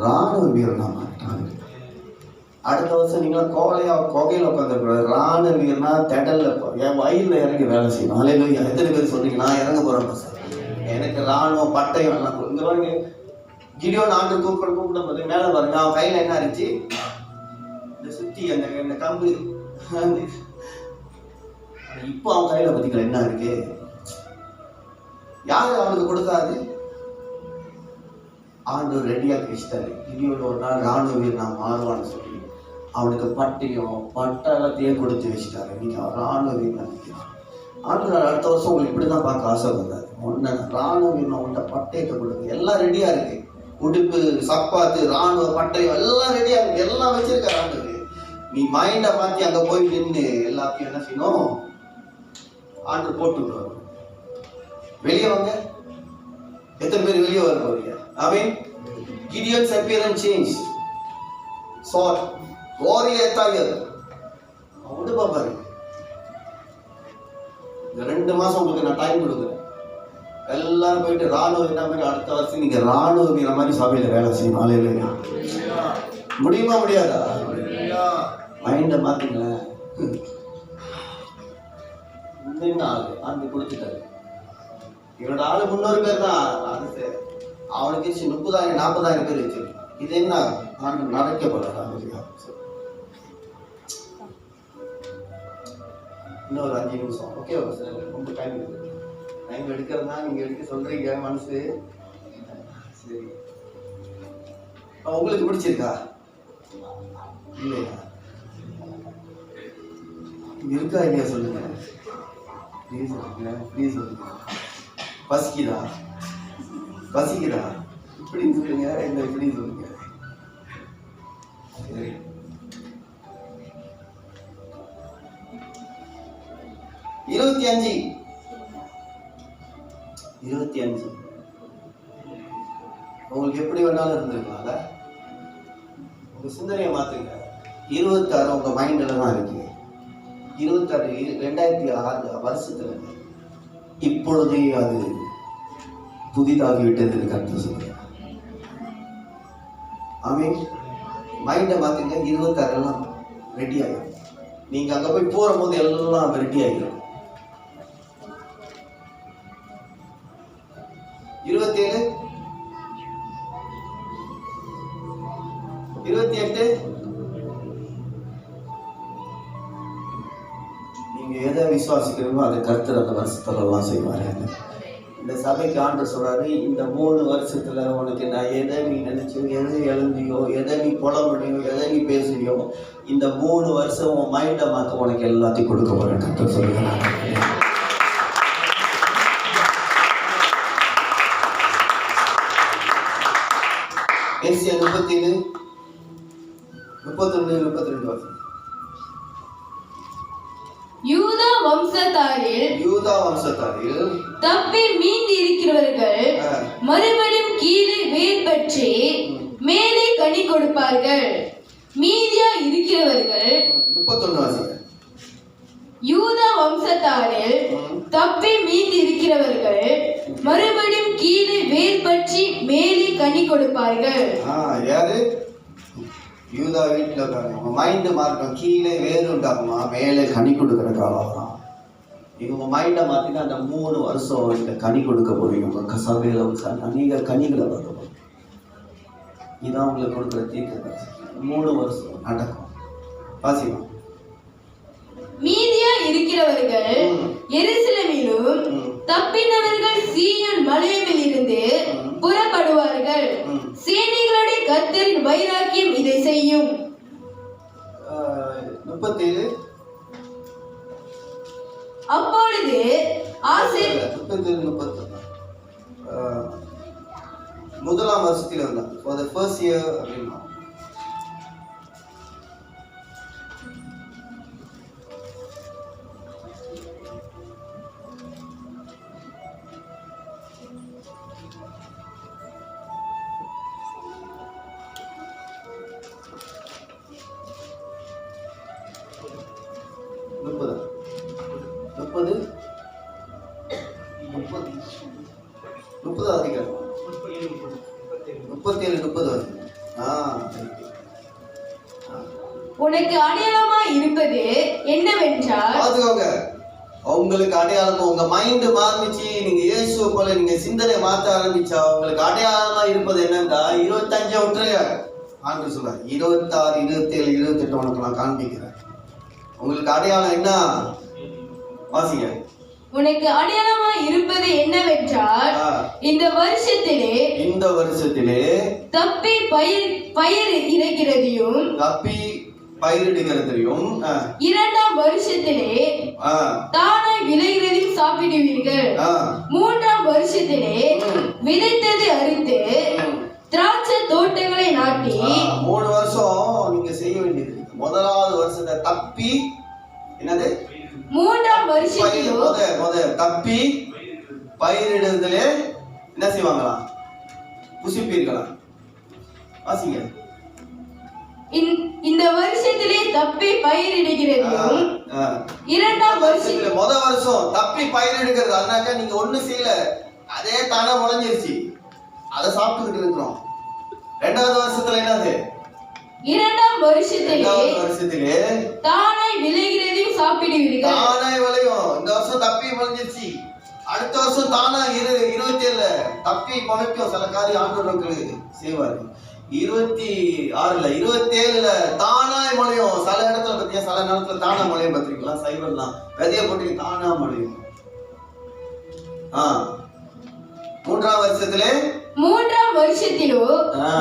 Speaker 1: ராணுவ வீரனா மாட்டாங்க. அடுத்த வருஷம் நீங்களா கொகையில உட்காந்துருக்க ராணுவ வீரனா திடல்ல என் வயல்ல இறங்கி வேலை செய்யணும். அல்லேலூயா. எத்தனை பேர் சொல்றீங்க, நான் இறங்க போறேன் சார், எனக்கு ராணுவ பட்டயம் எல்லாம் இங்க பாருங்க. கிடியோன் ஆண்டு கூப்பிடும் போது மேல பாருங்க, அவன் கையில என்ன இருந்துச்சு? இந்த சுத்தி அந்த கம்பு. இப்போ அவன் கையில பார்த்தீங்களா என்ன இருக்கு? யாரு அவனுக்கு கொடுத்தாரு? ஆண்டவர் ரெடியாக்கி வச்சிட்டாரு. இனியோட ஒரு நாள் ராணுவ வீரன் மாறுவான்னு சொல்லி அவனுக்கு பட்டாளத்தையே கொடுத்து வச்சுட்டாரு. இன்னைக்கு அவன் ராணுவ வீரன் நிற்கிறான். ஆண்டவர் அடுத்த வருஷம் உங்களுக்கு இப்படிதான் பார்க்க ஆசைப்படுறாரு. ஒன்னு ராணுவ வீரன் அவன்கிட்ட பட்டயத்தை கொடுக்கு, எல்லாம் ரெடியா இருக்கு. உடுப்பு, சப்பாத்து, ராணுவ பட்டயம் எல்லாம் ரெடியா இருக்கு, எல்லாம் வச்சிருக்காரு ஆண்டவர். நீ மைண்டை மாத்தி அங்க போய் நின்று எல்லாத்தையும் என்ன செய்யணும்? ஆண்டு போட்டு விடுவாங்க. வெளியே வாங்க. எத்தனை பேர் வெளியே வர போறீங்க? ஆமென். Gideon's appearance changed. Saul, warrior attire. அவடு பாப்பாரு. இந்த 2 மாசம் உங்களுக்கு நான் டைம் கொடுக்குறேன். எல்லாரும் போயிட்டு ராணுவ வீரர் மாதிரி அடுத்த வருஷம் நீங்க ராணுவ வீரர் மாதிரி சபையில வேலை செய்யணும். அல்லேலூயா. முடியுமா முடியாதா? மைண்ட மாத்துங்களேன். இந்த ஆளு ஆண்டு கொடுத்துட்டாரு. இவனோட ஆளு 300 பேர் தான். அவனுக்கு 30,000 40,000 பேர் வச்சு இது என்ன ஆண்டு நடக்க போறாரு. இன்னொரு 5 நிமிஷம். ஓகே சார், ரொம்ப டைம் எடுக்கிறதா நீங்க எடுக்க சொல்றீங்க மனசு. சரி, உங்களுக்கு பிடிச்சிருக்கா இல்லையா? இருக்கா இல்லையா சொல்லுங்க. ப்ளீஸ் சொல்லுங்க, ப்ளீஸ் சொல்லுங்க. பசிக்குதா இப்படின்னு சொல்லுங்க, இல்லை இப்படின்னு சொல்லுங்க. சரி, இருபத்தி அஞ்சு உங்களுக்கு எப்படி வேணாலும் இருந்திருக்கலாம்ல. உங்க சிந்தனையை மாத்துங்க. 26 உங்க மைண்ட்ல தான் இருக்கு. 26 2006 வருஷத்துல இப்பொழுதே அது புதிதாகி விட்டது கருத்து சொல்லுங்க. ஆமென். மைண்டை மாத்துங்க. 26 எல்லாம் ரெடி ஆகிடும். நீங்க அங்க போய் போற போது எல்லாம் ரெடி ஆகிடும். 27 28 நீங்க எதை விசுவாசிக்கிறீங்களோ அதை கர்த்தர் அந்த வருஷத்துல எல்லாம் செய்வாரு. இந்த சபைக்கு ஆண்டவர் சொல்றாரு, இந்த 3 வருஷத்துல உனக்கு நான் எதை நீ நினைச்சோ, எதை எழுந்தியோ, எதை நீ புலம்படியோ, எதை நீ பேசுறியோ, இந்த 3 வருஷம் உன் மைண்டை மாத்த உனக்கு எல்லாத்தையும் கொடுக்க போறேன் கர்த்தர் சொல்லுகிறார். ஏசியா 37 31 32 வருஷம்.
Speaker 2: யூதா வம்சத்தாரில் தப்பி மீண்டு இருக்கிறவர்கள் மறுபடியும் கீழே வேர் பற்றி மேலே கனி கொடுப்பார்கள். மீதியா இருக்கிறவர்கள்
Speaker 1: 31 வருஷம்.
Speaker 2: யூதா வம்சத்தாரில் தப்பி மீண்டு இருக்கிறவர்கள் மறுபடியும் கீழே வேர் பற்றி மேலே கனி கொடுப்பார்கள்.
Speaker 1: யாரு? யூதா வீட்டுல உங்க மைண்ட் மார்க்கம். கீழே வேறு உண்டாகுமா, மேலே கனி கொடுக்கிற காலம் வரும். உங்க மைண்டை மாத்தினா அந்த 3 வருஷம் இந்த கனி கொடுக்க போறீங்க. உங்க சபையில அநேக கனிகளை வரும். இதான் உங்களுக்கு கொடுக்குற தீர்க்க 3 வருஷம் நடக்கும். வாசிமா.
Speaker 2: மீதியா இருக்கிறவர்கள் எருசலேமிலும் தப்பினவர்கள் சீயோன் மலையில் இருந்து புறப்படுவார்கள். சேனைகளுடைய கர்த்தரின் வைராக்கியம் இதை செய்யும்.
Speaker 1: 37
Speaker 2: அப்பொழுது
Speaker 1: முதலாம் வருஷத்துல இருந்தா for the first year அப்படின்னா அதிகாரம் 37-30
Speaker 2: உனக்கு அடையாளமாய் இருப்பது என்னவென்றால்,
Speaker 1: பாத்துக்கோங்க, உங்களுக்கு அடையாளமா உங்க மைண்ட் மாறிச்சு. நீங்க இயேசுவை போல நீங்க சிந்தனை மாற்ற ஆரம்பிச்சா உங்களுக்கு அடையாளமா இருப்பது என்னன்னா 25 விட்டுருங்க. ஆண்டு சொல்ல 26 27 28 உனக்கு நான் காண்பிக்கிறேன். உங்களுக்கு அடையாளம் என்ன? வாசிங்க.
Speaker 2: உனக்கு அடையாளமாய் இருப்பது என்னவென்றால் இந்த வருஷத்திலே தப்பி பயிர் இறைக்கிறதையும் இரண்டாம் வருஷத்திலே தானாய் விளைகிறதையும் சாப்பிடுவீர்கள். மூன்றாம் வருஷத்திலே விதைத்தது அறுத்து திராட்சை தோட்டங்களை நாட்டி.
Speaker 1: 3 வருஷம் நீங்க செய்ய வேண்டியது. முதலாவது வருஷத்தை தப்பி என்னது,
Speaker 2: மூன்றாம் வருஷத்திலே
Speaker 1: தப்பி பயிரிடுதலே என்ன செய்வாங்களா, புசிப்பீர்களா? வாசிங்க.
Speaker 2: இந்த வருஷத்திலே தப்பி பயிரிடுகிறதையும் இரண்டாம் வருஷத்திலே
Speaker 1: முதல் வருஷம் தப்பி பயிரிடுகிறது. அதனாக்கா நீங்க ஒண்ணு செய்யல, அதே தானே முளைஞ்சிருச்சு, அதை சாப்பிட்டுக்கிட்டு இருக்கிறோம். இரண்டாவது வருஷத்துல என்னது,
Speaker 2: இரண்டாம் வருஷத்திலே தானாய் விளைகிறதையும் சாப்பிடுவீர்கள்.
Speaker 1: தானாய் விளையும். இந்த வருஷம் தப்பி முளைஞ்சிருச்சு, அடுத்த வருஷம் தானா 27 தப்பி முளைக்கும். சில காரியம் ஆண்டவர்களுக்கு செய்வாரு. 26ல 27ல தானாய் முளையும். சில இடத்துல பத்தியா, சில நேரத்துல தானா முளையும். பார்த்திருக்கீங்களா? சைவம்லாம் விதைய போட்டு தானா முளையும். மூன்றாம்
Speaker 2: வருஷத்திலோ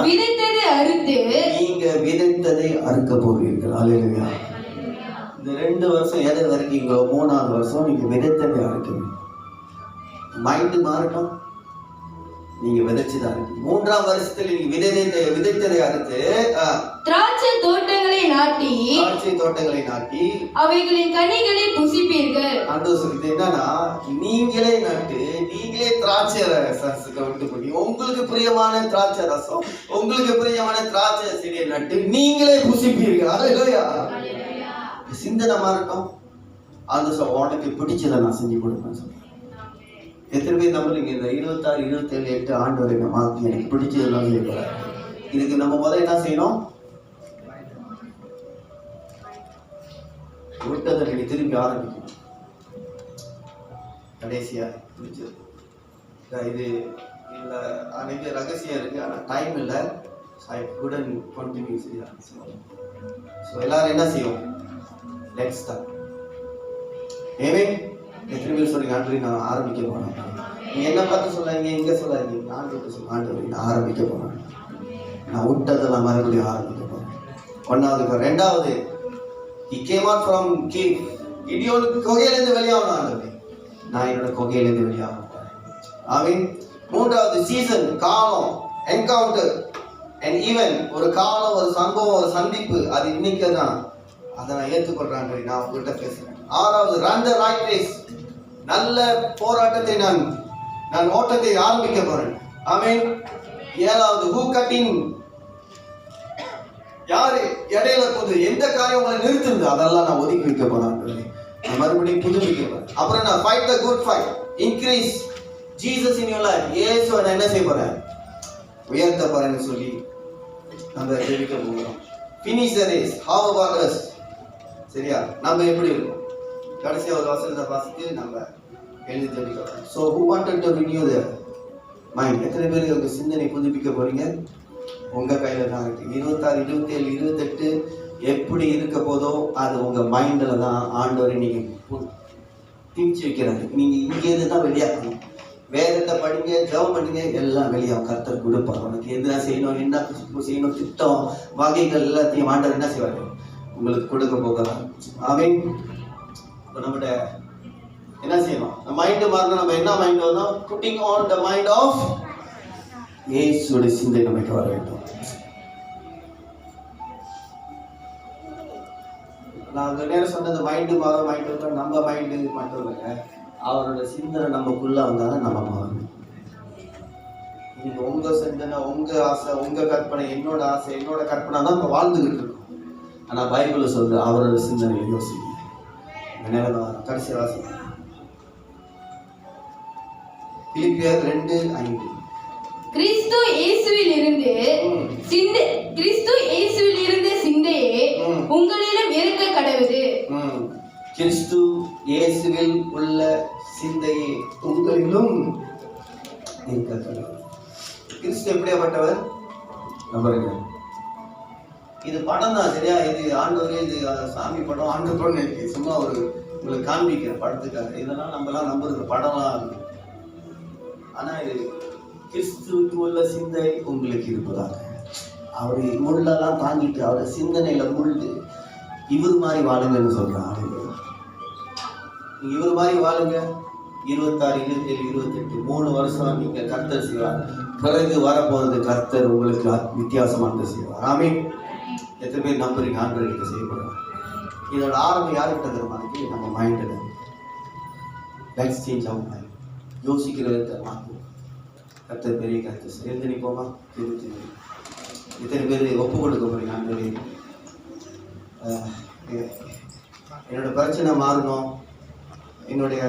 Speaker 2: விதைத்ததை அறுத்து.
Speaker 1: நீங்க விதைத்ததை அறுக்க போவீர்கள். அல்லேலூயா. இந்த 2 வருஷம் எதை வரைக்கீங்களோ, 3ஆவது வருஷம் நீங்க விதைத்ததை அறுக்கணும். மைண்ட் மாறட்டும், நீங்க விதைச்சுதான் இருக்கு. 3ஆம் வருஷத்துல நீங்க விதைத்ததை அறுத்து
Speaker 2: திராட்சை தோட்டங்களை நாட்டி அவைகளின் கனிகளை புசிப்பீர்கள்.
Speaker 1: ஆண்டவர் சொல்றது என்னன்னா, நீங்களே நட்டு நீங்களே திராட்சை ரசத்துக்கு விட்டு போய் உங்களுக்கு பிரியமான திராட்சை ரசம், உங்களுக்கு பிரியமான திராட்சை செடியை நட்டு நீங்களே புசிப்பீர்கள். அல்லேலூயா. சிந்தனை மாறட்டும். அந்த உனக்கு பிடிச்சதை நான் செஞ்சு கொடுப்பேன் சொல்றேன். எத்தனை பேர் நம்புறீங்க? இந்த 26, 27, 8 ஆண்டு வரை மாற்றி எனக்கு பிடிச்சதெல்லாம் செய்யக்கூடாது. இதுக்கு நம்ம முதல்ல என்ன செய்யணும்? விட்டதை நீங்க திரும்பி ஆரம்பிக்கணும். கடைசியா பிடிச்சது இது இல்ல, அன்னைக்கு ரகசியம் இருக்கு, ஆனா டைம் இல்லை. எல்லாரும் என்ன செய்வோம்? Let's start. எத்தனை பேர் சொல்றீங்க, ஆண்டு நான் ஆரம்பிக்க போறேன்? நீங்க என்ன பார்த்து சொல்லாதீங்க, இங்க சொல்லாதீங்க, ஆண்டு சொல்லுங்க, ஆண்டு நான் ஆரம்பிக்க போறேன், நான் விட்டதெல்லாம் மறுபடியும் ஆரம்பிக்க போறேன். 1வது. 2வது, he came out from cave. Gideon குகையிலிருந்து வெளியாகணும். ஆண்டவரே, நான் என்னோட குகையிலிருந்து வெளியாக போறேன். ஆமென். 3வது சீசன், காலம், என்கவுண்டர் அண்ட் ஈவன், ஒரு காலம், ஒரு சம்பவம், ஒரு சந்திப்பு. அது இன்னைக்கு தான், அதை நான் ஏற்றுக்கொள்றேன். நான் உங்கள்கிட்ட பேசுறேன். 6வது run the right race. நல்ல போராட்டத்தை நான் ஓட்டத்தை ஆரம்பிக்க போறேன். ஆமென். 7வது who cutting, யாரு இடையில புது எந்த காரியம் உங்களை நிறுத்துது அதெல்லாம் நான் ஒதுக்கி வைக்க போறேன். நான் மறுபடியும் புதுப்பிக்க போறேன். அப்புறம் நான் fight the good fight, increase Jesus in your life. இயேசுவை நான் என்ன செய்ய போறேன்? உயர்த்த போறேன்னு சொல்லி நம்ம ஜெபிக்க போகிறோம். finish the race. How about us? சரியா? நம்ம எப்படி இருக்கோம்? கடைசியா ஒரு வசனத்தை வாசித்து நம்ம எழுதி ஜெபிக்கிறோம். So who wanted to renew their mind? எத்தனை பேர் உங்க சிந்தனை புதுப்பிக்க போறீங்க? உங்க கையில தான் இருக்கு. 26, 27, 28 எப்படி இருக்க போதோ அது உங்க மைண்ட்ல தான் ஆண்டவர் இன்னைக்கு திணிச்சு வைக்கிறாரு. நீங்க இங்க இருந்து தான் வெளியாகணும். வேதத்தை படிங்க, ஜெபம் பண்ணுங்க, எல்லாம் வெளியாகும். கர்த்தர் கொடுப்பார். உனக்கு எதுனா செய்யணும், என்ன செய்யணும், திட்டம் வகைகள் எல்லாத்தையும் ஆண்டவர் என்ன செய்வாரு? உங்களுக்கு கொடுக்க போகிறார். ஆமென். இப்போ நம்மகிட்ட என்ன செய்யணும்? மைண்ட் மாறணும். நம்ம என்ன மைண்ட் வரணும்? Putting on the mind of இயேசுவோட சிந்தை நமக்கு வர வேண்டும். நான் நேரம் சொன்னது மைண்டு மாறும், மைண்டு நம்ம மைண்டு மட்டும் இல்லைங்க, அவரோட சிந்தனை நமக்குள்ள வந்தாலும் நம்ம மாறணும். இன்னைக்கு உங்க சிந்தனை, உங்க ஆசை, உங்க கற்பனை, என்னோட ஆசை, என்னோட கற்பனை தான் இப்போ வாழ்ந்துகிட்டு இருக்கோம். ஆனா பைபிள் சொல்றது அவரோட சிந்தனையை யோசிக்க. கடைசி வாசி பிலிப்பியர் 2:5.
Speaker 2: கிறிஸ்து இயேசுவில் இருந்து சிந்தையே உங்களிடம் இருக்க கடவுது.
Speaker 1: கிறிஸ்து இயேசுவில் உள்ள சிந்தையே உங்களிலும் இருக்க கடவுது. கிறிஸ்து எப்படியாப்பட்டவர்? நம்புறீங்க? இது படம் தான் சரியா, இது ஆண்டவரே, இது சாமி படம், ஆண்டு படம் இருக்கு. சும்மா ஒரு உங்களுக்கு காண்பிக்கிற படத்துக்காக. இதெல்லாம் நம்மலாம் நம்புறது படம்லாம் இருக்கு. ஆனா இது கிறிஸ்துவுக்கு உள்ள சிந்தை உங்களுக்கு இருப்பதாக. அவர் முள்ளெல்லாம் தாங்கிட்டு அவர் சிந்தனையில முள்ளு இவர் மாதிரி வாழுங்கன்னு சொல்றான். இவர் மாதிரி வாழுங்க. 26, 27, 28 3 வருஷம் நீங்க கர்த்தர் செய்வார். பிறகு வரப்போறது கர்த்தர் உங்களுக்கு வித்தியாசமானது செய்வார். ஆமென். எத்தனை பேர் நம்புறீங்க ஆண்டவருக்கு செய்யப்படுறாங்க? இதோட ஆரம்பம் யாருக்கிட்ட தருமானது? நம்ம மைண்டில். Let's change our mind. யோசிக்கிறத மாற்றும். கர்த்தர் பெரிய கர்த்தர் எழுந்து நிற்போமா? இத்தனை பேர் ஒப்பு கொடுக்க முடியும் ஆண்டவரே. என்னோட பிரச்சனை மாறணும், என்னுடைய